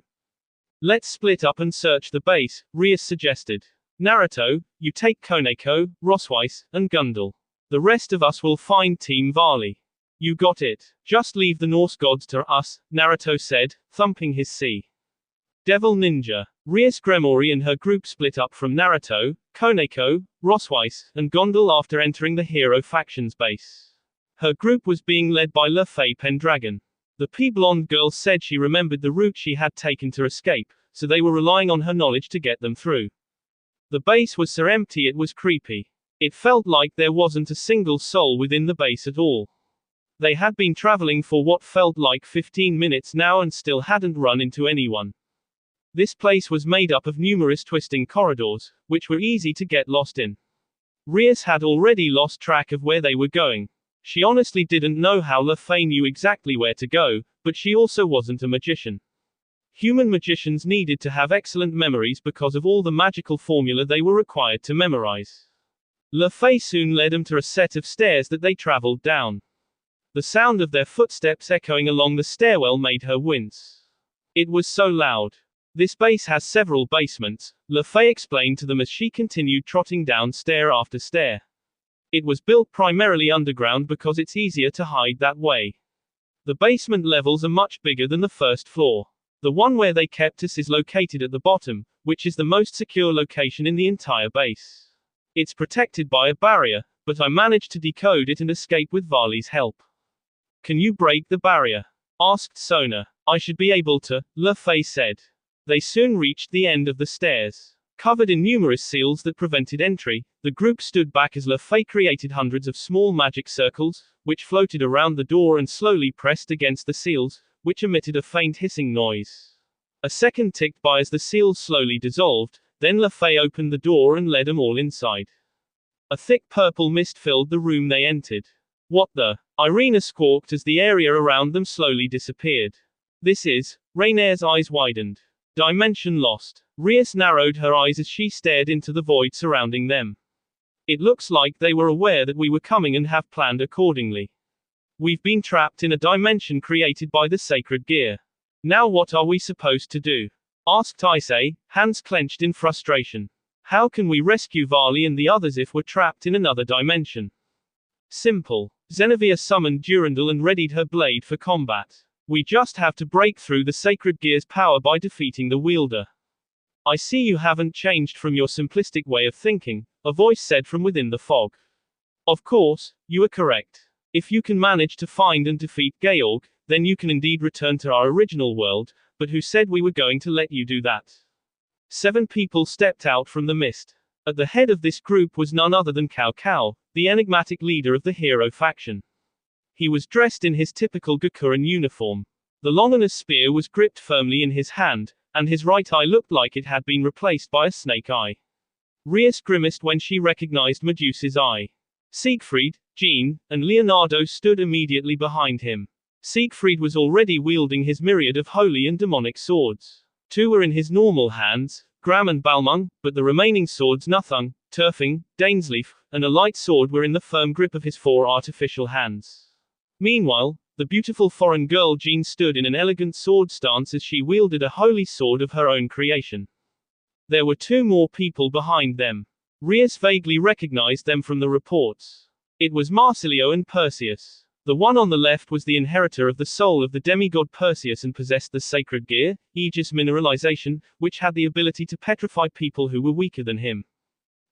Let's split up and search the base, Rias suggested. Naruto, you take Koneko, Rosweiss, and Gundel. The rest of us will find Team Varley. You got it. Just leave the Norse gods to us, Naruto said, thumping his C. Devil Ninja. Rias Gremory and her group split up from Naruto, Koneko, Rosweiss, and Gondel after entering the hero faction's base. Her group was being led by Luffy Pendragon. The P-blonde girl said she remembered the route she had taken to escape, so they were relying on her knowledge to get them through. The base was so empty it was creepy. It felt like there wasn't a single soul within the base at all. They had been traveling for what felt like 15 minutes now and still hadn't run into anyone. This place was made up of numerous twisting corridors, which were easy to get lost in. Rias had already lost track of where they were going. She honestly didn't know how Luffy knew exactly where to go, but she also wasn't a magician. Human magicians needed to have excellent memories because of all the magical formula they were required to memorize. Le Fay soon led them to a set of stairs that they traveled down. The sound of their footsteps echoing along the stairwell made her wince. It was so loud. This base has several basements, Le Fay explained to them as she continued trotting down stair after stair. It was built primarily underground because it's easier to hide that way. The basement levels are much bigger than the first floor. The one where they kept us is located at the bottom, which is the most secure location in the entire base. It's protected by a barrier, but I managed to decode it and escape with Varley's help. Can you break the barrier? Asked Sona. I should be able to, Le Fay said. They soon reached the end of the stairs. Covered in numerous seals that prevented entry, the group stood back as Le Fay created hundreds of small magic circles, which floated around the door and slowly pressed against the seals, which emitted a faint hissing noise. A second ticked by as the seals slowly dissolved, then Le Fay opened the door and led them all inside. A thick purple mist filled the room they entered. What the? Irina squawked as the area around them slowly disappeared. This is. Rainer's eyes widened. Dimension lost. Rias narrowed her eyes as she stared into the void surrounding them. It looks like they were aware that we were coming and have planned accordingly. We've been trapped in a dimension created by the sacred gear. Now what are we supposed to do? Asked Issei, hands clenched in frustration. How can we rescue Varley and the others if we're trapped in another dimension? Simple. Zenevia summoned Durandal and readied her blade for combat. We just have to break through the sacred gear's power by defeating the wielder. I see you haven't changed from your simplistic way of thinking, a voice said from within the fog. Of course, you are correct. If you can manage to find and defeat Georg, then you can indeed return to our original world, but who said we were going to let you do that? 7 people stepped out from the mist. At the head of this group was none other than Cao Cao, the enigmatic leader of the hero faction. He was dressed in his typical Gakuran uniform. The Longinus spear was gripped firmly in his hand, and his right eye looked like it had been replaced by a snake eye. Rias grimaced when she recognized Medusa's eye. Siegfried, Jean, and Leonardo stood immediately behind him. Siegfried was already wielding his myriad of holy and demonic swords. 2 were in his normal hands, Gram and Balmung, but the remaining swords Nuthung, Turfing, Dainsleaf, and a light sword were in the firm grip of his 4 artificial hands. Meanwhile, the beautiful foreign girl Jean stood in an elegant sword stance as she wielded a holy sword of her own creation. There were 2 more people behind them. Rias vaguely recognized them from the reports. It was Marsilio and Perseus. The one on the left was the inheritor of the soul of the demigod Perseus and possessed the sacred gear, Aegis mineralization, which had the ability to petrify people who were weaker than him.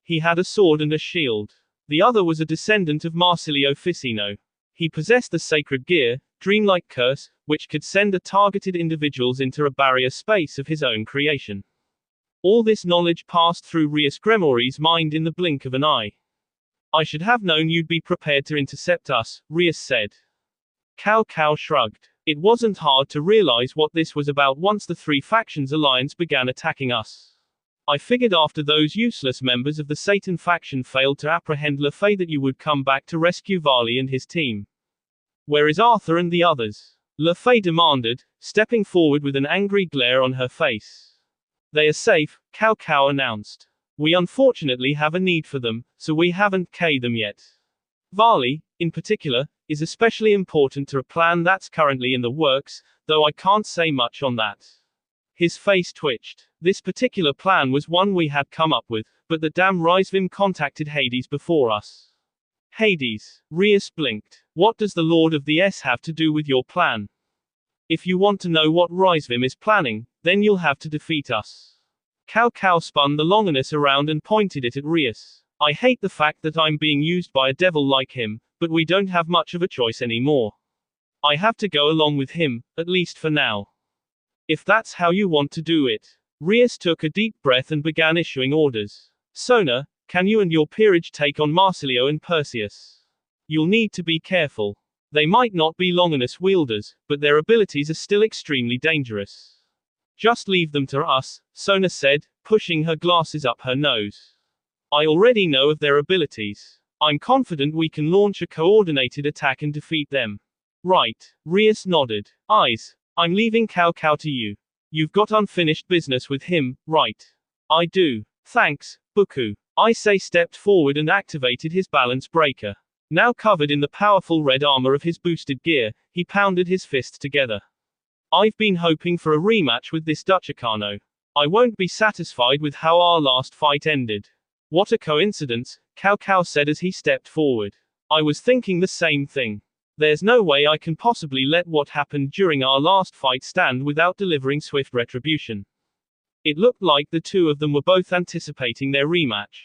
He had a sword and a shield. The other was a descendant of Marsilio Ficino. He possessed the sacred gear, dreamlike curse, which could send a targeted individuals into a barrier space of his own creation. All this knowledge passed through Rias Gremori's mind in the blink of an eye. I should have known you'd be prepared to intercept us, Rias said. Cao Cao shrugged. It wasn't hard to realize what this was about once the 3 factions alliance began attacking us. I figured after those useless members of the Satan faction failed to apprehend Le Fay that you would come back to rescue Varley and his team. Where is Arthur and the others? Le Fay demanded, stepping forward with an angry glare on her face. They are safe, Cao Cao announced. We unfortunately have a need for them, so we haven't killed them yet. Varley, in particular, is especially important to a plan that's currently in the works, though I can't say much on that. His face twitched. This particular plan was one we had come up with, but the damn Rizvim contacted Hades before us. Hades. Rias blinked. What does the Lord of the S have to do with your plan? If you want to know what Rizvim is planning, then you'll have to defeat us. Cao Cao spun the Longinus around and pointed it at Rias. I hate the fact that I'm being used by a devil like him, but we don't have much of a choice anymore. I have to go along with him, at least for now. If that's how you want to do it. Rias took a deep breath and began issuing orders. Sona, can you and your peerage take on Marsilio and Perseus? You'll need to be careful. They might not be Longinus wielders, but their abilities are still extremely dangerous. Just leave them to us, Sona said, pushing her glasses up her nose. I already know of their abilities. I'm confident we can launch a coordinated attack and defeat them. Right. Rias nodded. Eyes. I'm leaving Cao Cao to you. You've got unfinished business with him, right? I do. Thanks, Buku. Issei stepped forward and activated his balance breaker. Now covered in the powerful red armor of his boosted gear, he pounded his fists together. I've been hoping for a rematch with this Dutchakano. I won't be satisfied with how our last fight ended. What a coincidence, Cao Cao said as he stepped forward. I was thinking the same thing. There's no way I can possibly let what happened during our last fight stand without delivering swift retribution. It looked like the two of them were both anticipating their rematch.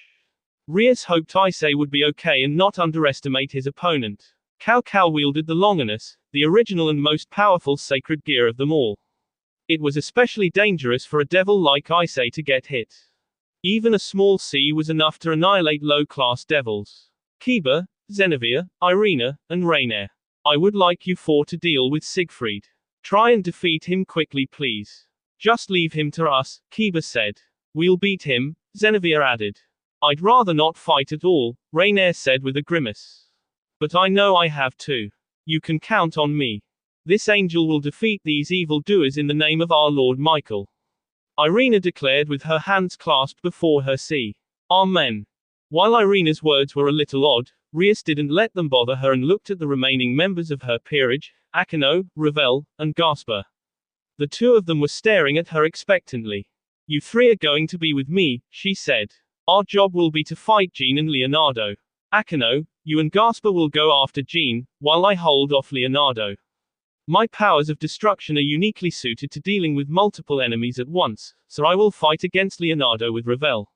Rias hoped Issei would be okay and not underestimate his opponent. Cao Cao wielded the Longinus, the original and most powerful sacred gear of them all. It was especially dangerous for a devil like Issei to get hit. Even a small C was enough to annihilate low-class devils. Kiba, Xenavia, Irina, and Rainier. I would like you four to deal with Siegfried. Try and defeat him quickly, please. Just leave him to us, Kiba said. We'll beat him, Xenavia added. I'd rather not fight at all, Rainier said with a grimace. But I know I have to. You can count on me. This angel will defeat these evildoers in the name of our Lord Michael. Irina declared with her hands clasped before her. Amen. While Irina's words were a little odd, Rias didn't let them bother her and looked at the remaining members of her peerage, Akeno, Ravel, and Gasper. The two of them were staring at her expectantly. You three are going to be with me, she said. Our job will be to fight Jean and Leonardo. Akeno, you and Gasper will go after Jean, while I hold off Leonardo. My powers of destruction are uniquely suited to dealing with multiple enemies at once, so I will fight against Leonardo with Ravel.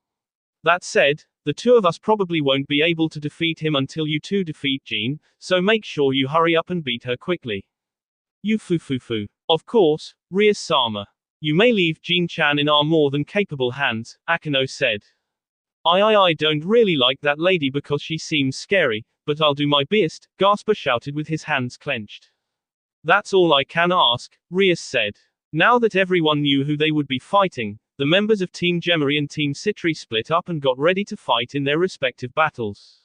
That said, the two of us probably won't be able to defeat him until you two defeat Jean, so make sure you hurry up and beat her quickly. You foo. Of course, Rias-sama. You may leave Jean-chan in our more than capable hands, Akeno said. I don't really like that lady because she seems scary, but I'll do my best, Gasper shouted with his hands clenched. That's all I can ask, Rias said. Now that everyone knew who they would be fighting, the members of Team Gemery and Team Citri split up and got ready to fight in their respective battles.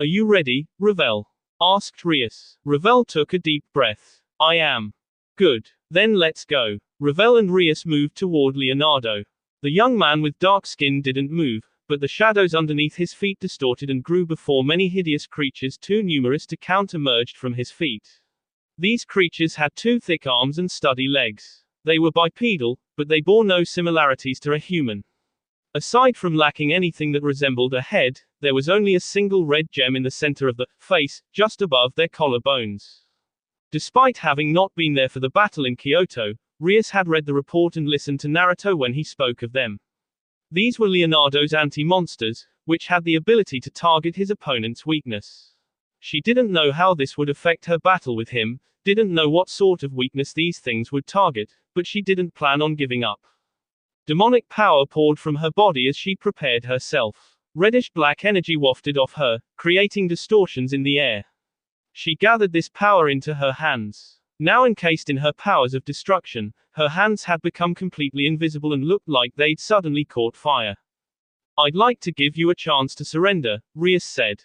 Are you ready, Ravel? Asked Rias. Ravel took a deep breath. I am. Good. Then let's go. Ravel and Rias moved toward Leonardo. The young man with dark skin didn't move, but the shadows underneath his feet distorted and grew before many hideous creatures too numerous to count emerged from his feet. These creatures had two thick arms and stubby legs. They were bipedal, but they bore no similarities to a human. Aside from lacking anything that resembled a head, there was only a single red gem in the center of the face, just above their collarbones. Despite having not been there for the battle in Kyoto, Rias had read the report and listened to Naruto when he spoke of them. These were Leonardo's anti-monsters, which had the ability to target his opponent's weakness. She didn't know how this would affect her battle with him, didn't know what sort of weakness these things would target, but she didn't plan on giving up. Demonic power poured from her body as she prepared herself. Reddish-black energy wafted off her, creating distortions in the air. She gathered this power into her hands. Now encased in her powers of destruction, her hands had become completely invisible and looked like they'd suddenly caught fire. I'd like to give you a chance to surrender, Rias said.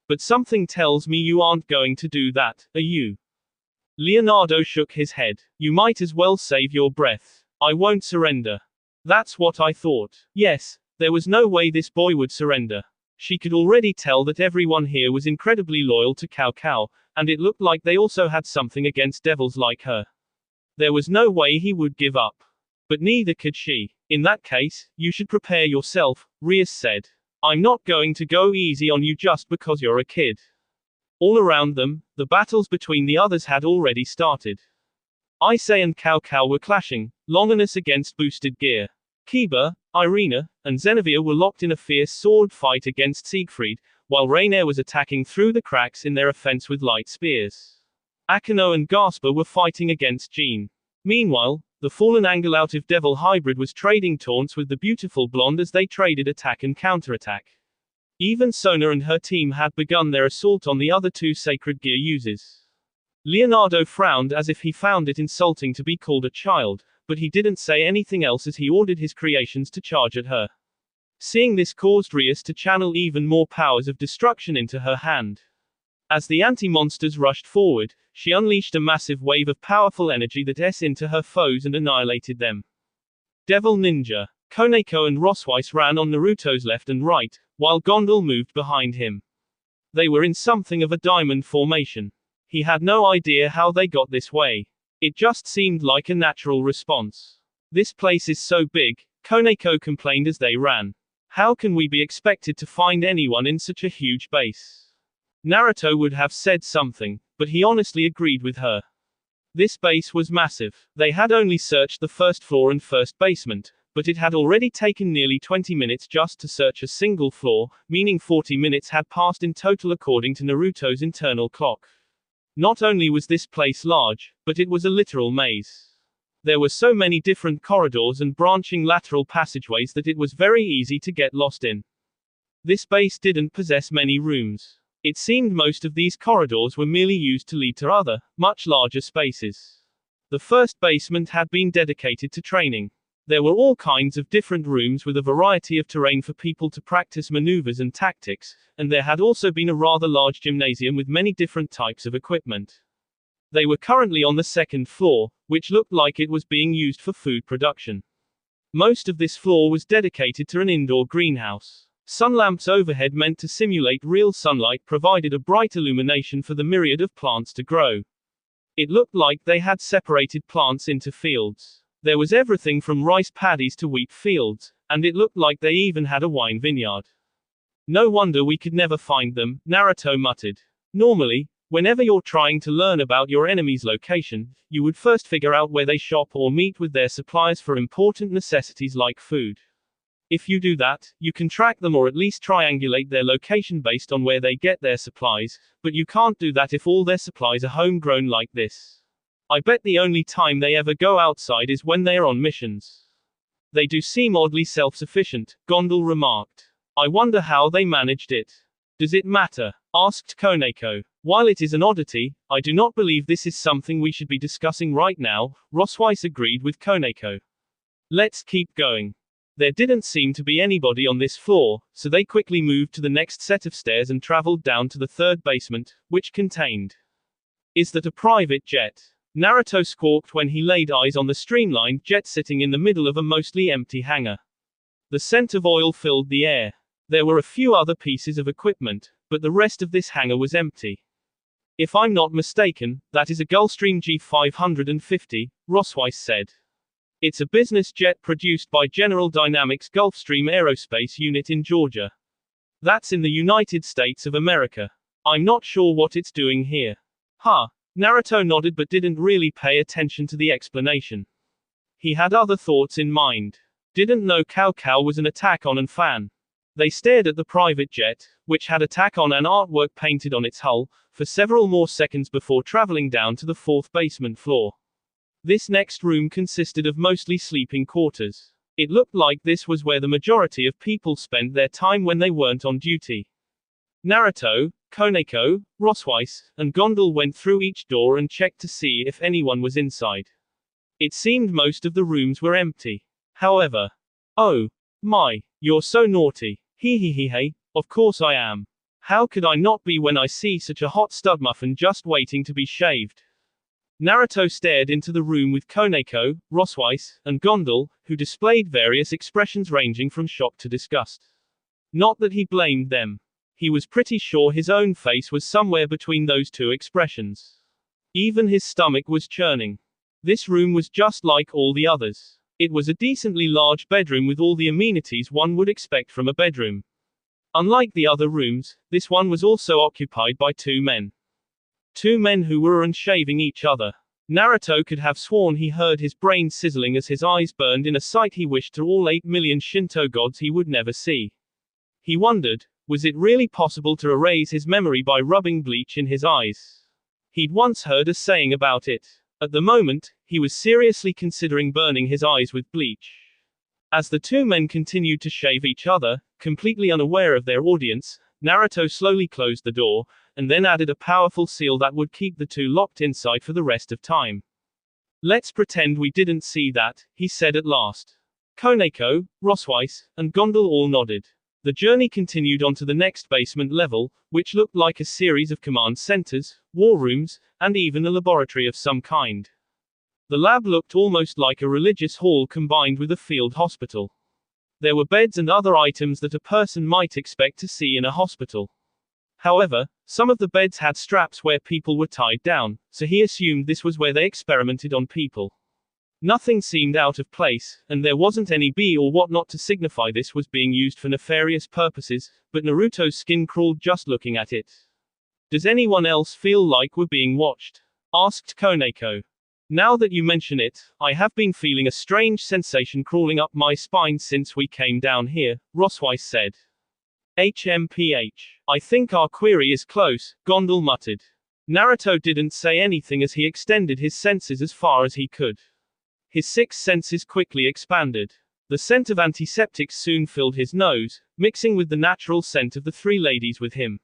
But something tells me you aren't going to do that, are you? Leonardo shook his head. You might as well save your breath. I won't surrender. That's what I thought. Yes, there was no way this boy would surrender. She could already tell that everyone here was incredibly loyal to Cao Cao, and it looked like they also had something against devils like her. There was no way he would give up. But neither could she. In that case, you should prepare yourself, Rias said. I'm not going to go easy on you just because you're a kid. All around them, the battles between the others had already started. Issei and Cao Cao were clashing, Longinus against boosted gear. Kiba, Irina, and Xenavia were locked in a fierce sword fight against Siegfried, while Rainier was attacking through the cracks in their offense with light spears. Akeno and Gasper were fighting against Jean. Meanwhile, the fallen Angelative Devil hybrid was trading taunts with the beautiful blonde as they traded attack and counterattack. Even Sona and her team had begun their assault on the other two sacred gear users. Leonardo frowned as if he found it insulting to be called a child, but he didn't say anything else as he ordered his creations to charge at her. Seeing this caused Rias to channel even more powers of destruction into her hand. As the anti-monsters rushed forward, she unleashed a massive wave of powerful energy that into her foes and annihilated them. Devil Ninja. Koneko and Rosweiss ran on Naruto's left and right, while Gondal moved behind him. They were in something of a diamond formation. He had no idea how they got this way. It just seemed like a natural response. This place is so big, Koneko complained as they ran. How can we be expected to find anyone in such a huge base? Naruto would have said something, but he honestly agreed with her. This base was massive. They had only searched the first floor and first basement, but it had already taken nearly 20 minutes just to search a single floor, meaning 40 minutes had passed in total according to Naruto's internal clock. Not only was this place large, but it was a literal maze. There were so many different corridors and branching lateral passageways that it was very easy to get lost in. This base didn't possess many rooms. It seemed most of these corridors were merely used to lead to other, much larger spaces. The first basement had been dedicated to training. There were all kinds of different rooms with a variety of terrain for people to practice maneuvers and tactics, and there had also been a rather large gymnasium with many different types of equipment. They were currently on the second floor, which looked like it was being used for food production. Most of this floor was dedicated to an indoor greenhouse. Sun lamps overhead meant to simulate real sunlight provided a bright illumination for the myriad of plants to grow. It looked like they had separated plants into fields. There was everything from rice paddies to wheat fields, and it looked like they even had a wine vineyard. No wonder we could never find them, Naruto muttered. Normally, whenever you're trying to learn about your enemy's location, you would first figure out where they shop or meet with their suppliers for important necessities like food. If you do that, you can track them or at least triangulate their location based on where they get their supplies, but you can't do that if all their supplies are homegrown like this. I bet the only time they ever go outside is when they are on missions. They do seem oddly self-sufficient, Gondal remarked. I wonder how they managed it. Does it matter? Asked Koneko. While it is an oddity, I do not believe this is something we should be discussing right now, Rosweiss agreed with Koneko. Let's keep going. There didn't seem to be anybody on this floor, so they quickly moved to the next set of stairs and traveled down to the third basement, which contained. Is that a private jet? Naruto squawked when he laid eyes on the streamlined jet sitting in the middle of a mostly empty hangar. The scent of oil filled the air. There were a few other pieces of equipment, but the rest of this hangar was empty. If I'm not mistaken, that is a Gulfstream G550, Rosweiss said. It's a business jet produced by General Dynamics Gulfstream Aerospace Unit in Georgia. That's in the United States of America. I'm not sure what it's doing here. Huh. Naruto nodded but didn't really pay attention to the explanation. He had other thoughts in mind. Didn't know Cao was an attack on an fan. They stared at the private jet, which had attack on an artwork painted on its hull, for several more seconds before traveling down to the fourth basement floor. This next room consisted of mostly sleeping quarters. It looked like this was where the majority of people spent their time when they weren't on duty. Naruto, Koneko, Rosweiss, and Gondal went through each door and checked to see if anyone was inside. It seemed most of the rooms were empty. However, oh my, you're so naughty. Hey, of course I am. How could I not be when I see such a hot studmuffin just waiting to be shaved? Naruto stared into the room with Koneko, Rosweiss, and Gondal, who displayed various expressions ranging from shock to disgust. Not that he blamed them. He was pretty sure his own face was somewhere between those two expressions. Even his stomach was churning. This room was just like all the others. It was a decently large bedroom with all the amenities one would expect from a bedroom. Unlike the other rooms, this one was also occupied by two men. Two men who were unshaving each other. Naruto could have sworn he heard his brain sizzling as his eyes burned in a sight he wished to all 8 million Shinto gods he would never see. He wondered, was it really possible to erase his memory by rubbing bleach in his eyes? He'd once heard a saying about it. At the moment, he was seriously considering burning his eyes with bleach. As the two men continued to shave each other, completely unaware of their audience, Naruto slowly closed the door, and then added a powerful seal that would keep the two locked inside for the rest of time. Let's pretend we didn't see that, he said at last. Koneko, Rosweiss, and Gondal all nodded. The journey continued on to the next basement level, which looked like a series of command centers, war rooms, and even a laboratory of some kind. The lab looked almost like a religious hall combined with a field hospital. There were beds and other items that a person might expect to see in a hospital. However, some of the beds had straps where people were tied down, so he assumed this was where they experimented on people. Nothing seemed out of place, and there wasn't any bee or whatnot to signify this was being used for nefarious purposes, but Naruto's skin crawled just looking at it. Does anyone else feel like we're being watched? Asked Koneko. Now that you mention it, I have been feeling a strange sensation crawling up my spine since we came down here, Rosweiss said. I think our query is close, Gondal muttered. Naruto didn't say anything as he extended his senses as far as he could. His sixth senses quickly expanded. The scent of antiseptics soon filled his nose, mixing with the natural scent of the three ladies with him.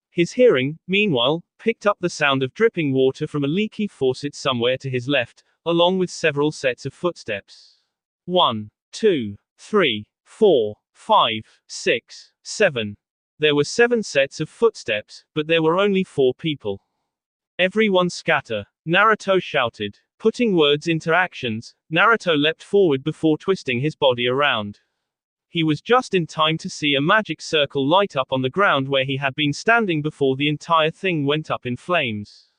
His hearing, meanwhile, picked up the sound of dripping water from a leaky faucet somewhere to his left, along with several sets of footsteps. 1, 2, 3, 4, 5, 6, 7. There were 7 sets of footsteps, but there were only 4 people. Everyone scatter, Naruto shouted. Putting words into actions, Naruto leapt forward before twisting his body around. He was just in time to see a magic circle light up on the ground where he had been standing before the entire thing went up in flames.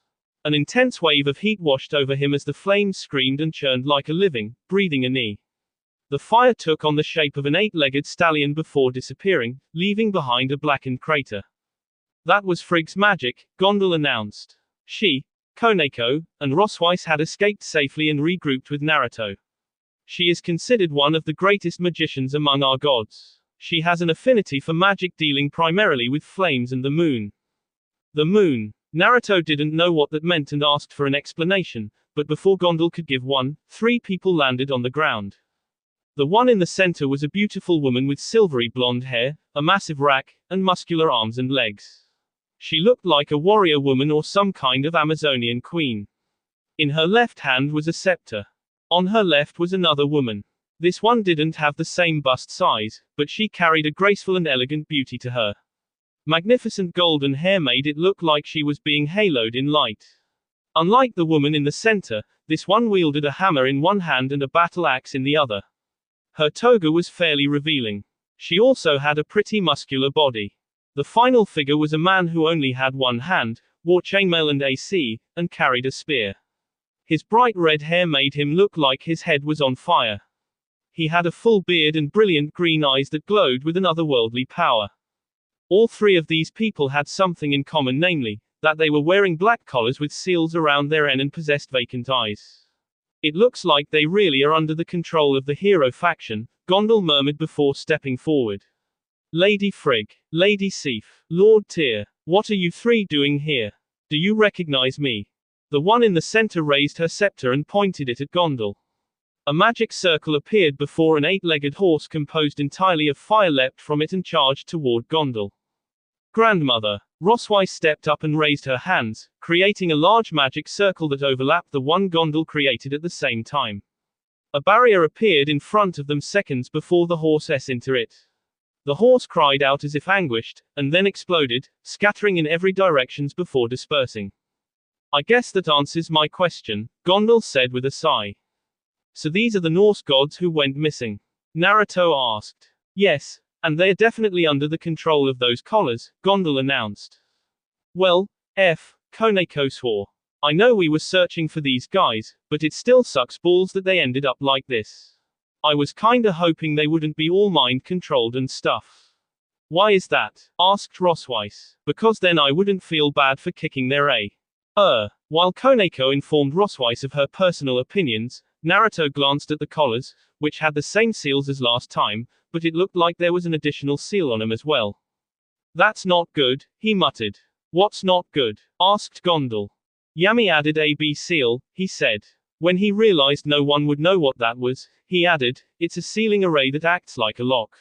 An intense wave of heat washed over him as the flames screamed and churned like a living, breathing Ani. The fire took on the shape of an 8-legged stallion before disappearing, leaving behind a blackened crater. That was Frigg's magic, Gondal announced. She, Koneko, and Rosweiss had escaped safely and regrouped with Naruto. She is considered one of the greatest magicians among our gods. She has an affinity for magic dealing primarily with flames and the moon. The moon. Naruto didn't know what that meant and asked for an explanation, but before Gondal could give one, 3 people landed on the ground. The one in the center was a beautiful woman with silvery blonde hair, a massive rack, and muscular arms and legs. She looked like a warrior woman or some kind of Amazonian queen. In her left hand was a scepter. On her left was another woman. This one didn't have the same bust size, but she carried a graceful and elegant beauty to her. Magnificent golden hair made it look like she was being haloed in light. Unlike the woman in the center, this one wielded a hammer in one hand and a battle axe in the other. Her toga was fairly revealing. She also had a pretty muscular body. The final figure was a man who only had one hand, wore chainmail and AC, and carried a spear. His bright red hair made him look like his head was on fire. He had a full beard and brilliant green eyes that glowed with an otherworldly power. All 3 of these people had something in common, namely, that they were wearing black collars with seals around their N and possessed vacant eyes. It looks like they really are under the control of the hero faction, Gondal murmured before stepping forward. Lady Frigg, Lady Sif, Lord Tyr, what are you 3 doing here? Do you recognize me? The one in the center raised her scepter and pointed it at Gondal. A magic circle appeared before an 8-legged horse composed entirely of fire leapt from it and charged toward Gondal. Grandmother. Rosweiss stepped up and raised her hands, creating a large magic circle that overlapped the one Gondal created at the same time. A barrier appeared in front of them seconds before the horse entered it. The horse cried out as if anguished, and then exploded, scattering in every direction before dispersing. I guess that answers my question, Gondal said with a sigh. So these are the Norse gods who went missing? Naruto asked. Yes, and they're definitely under the control of those collars, Gondal announced. Well, Koneko swore. I know we were searching for these guys, but it still sucks balls that they ended up like this. I was kinda hoping they wouldn't be all mind controlled and stuff. Why is that? Asked Rosweiss. Because then I wouldn't feel bad for kicking their While Koneko informed Rosweiss of her personal opinions, Naruto glanced at the collars, which had the same seals as last time, but it looked like there was an additional seal on them as well. That's not good, he muttered. What's not good? Asked Gondal. Yami added a B seal, he said. When he realized no one would know what that was, he added, it's a sealing array that acts like a lock.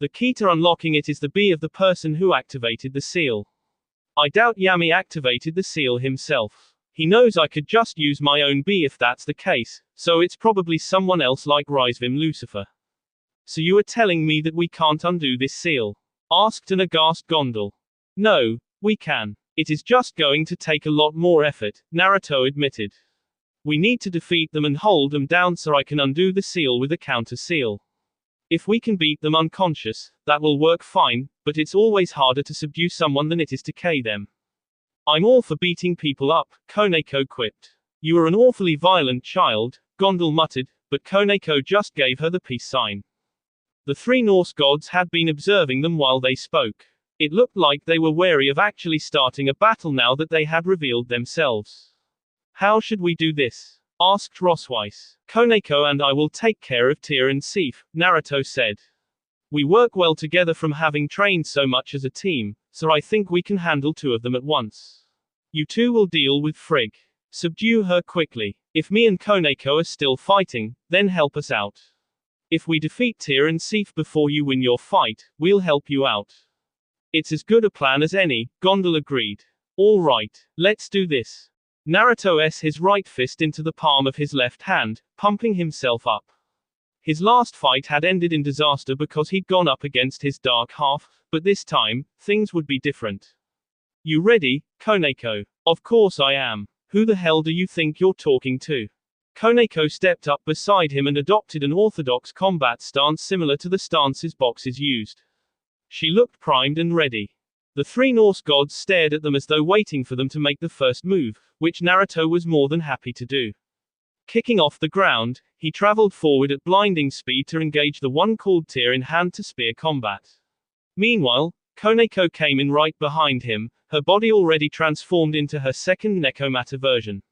The key to unlocking it is the B of the person who activated the seal. I doubt Yami activated the seal himself. He knows I could just use my own B if that's the case, so it's probably someone else like Rizevim Lucifer. So you are telling me that we can't undo this seal? Asked an aghast Gondal. No, we can. It is just going to take a lot more effort, Naruto admitted. We need to defeat them and hold them down so I can undo the seal with a counter seal. If we can beat them unconscious, that will work fine, but it's always harder to subdue someone than it is to K them. I'm all for beating people up, Koneko quipped. You are an awfully violent child, Gondal muttered, but Koneko just gave her the peace sign. The three Norse gods had been observing them while they spoke. It looked like they were wary of actually starting a battle now that they had revealed themselves. How should we do this? Asked Rosweiss. Koneko and I will take care of Tyr and Sif, Naruto said. We work well together from having trained so much as a team, so I think we can handle two of them at once. You two will deal with Frigg. Subdue her quickly. If me and Koneko are still fighting, then help us out. If we defeat Tyr and Sif before you win your fight, we'll help you out. It's as good a plan as any, Gondal agreed. All right, let's do this. Naruto s his right fist into the palm of his left hand, pumping himself up. His last fight had ended in disaster because he'd gone up against his dark half, but this time, things would be different. You ready, Koneko? Of course I am. Who the hell do you think you're talking to? Koneko stepped up beside him and adopted an orthodox combat stance similar to the stances boxers used. She looked primed and ready. The three Norse gods stared at them as though waiting for them to make the first move, which Naruto was more than happy to do. Kicking off the ground, he traveled forward at blinding speed to engage the one called Tyr in hand-to-spear combat. Meanwhile, Koneko came in right behind him, her body already transformed into her second Nekomata version.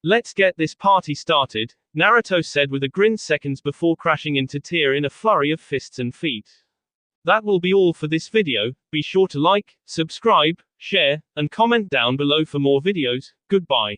Let's get this party started, Naruto said with a grin seconds before crashing into Tyr in a flurry of fists and feet. That will be all for this video. Be sure to like, subscribe, share, and comment down below for more videos. Goodbye.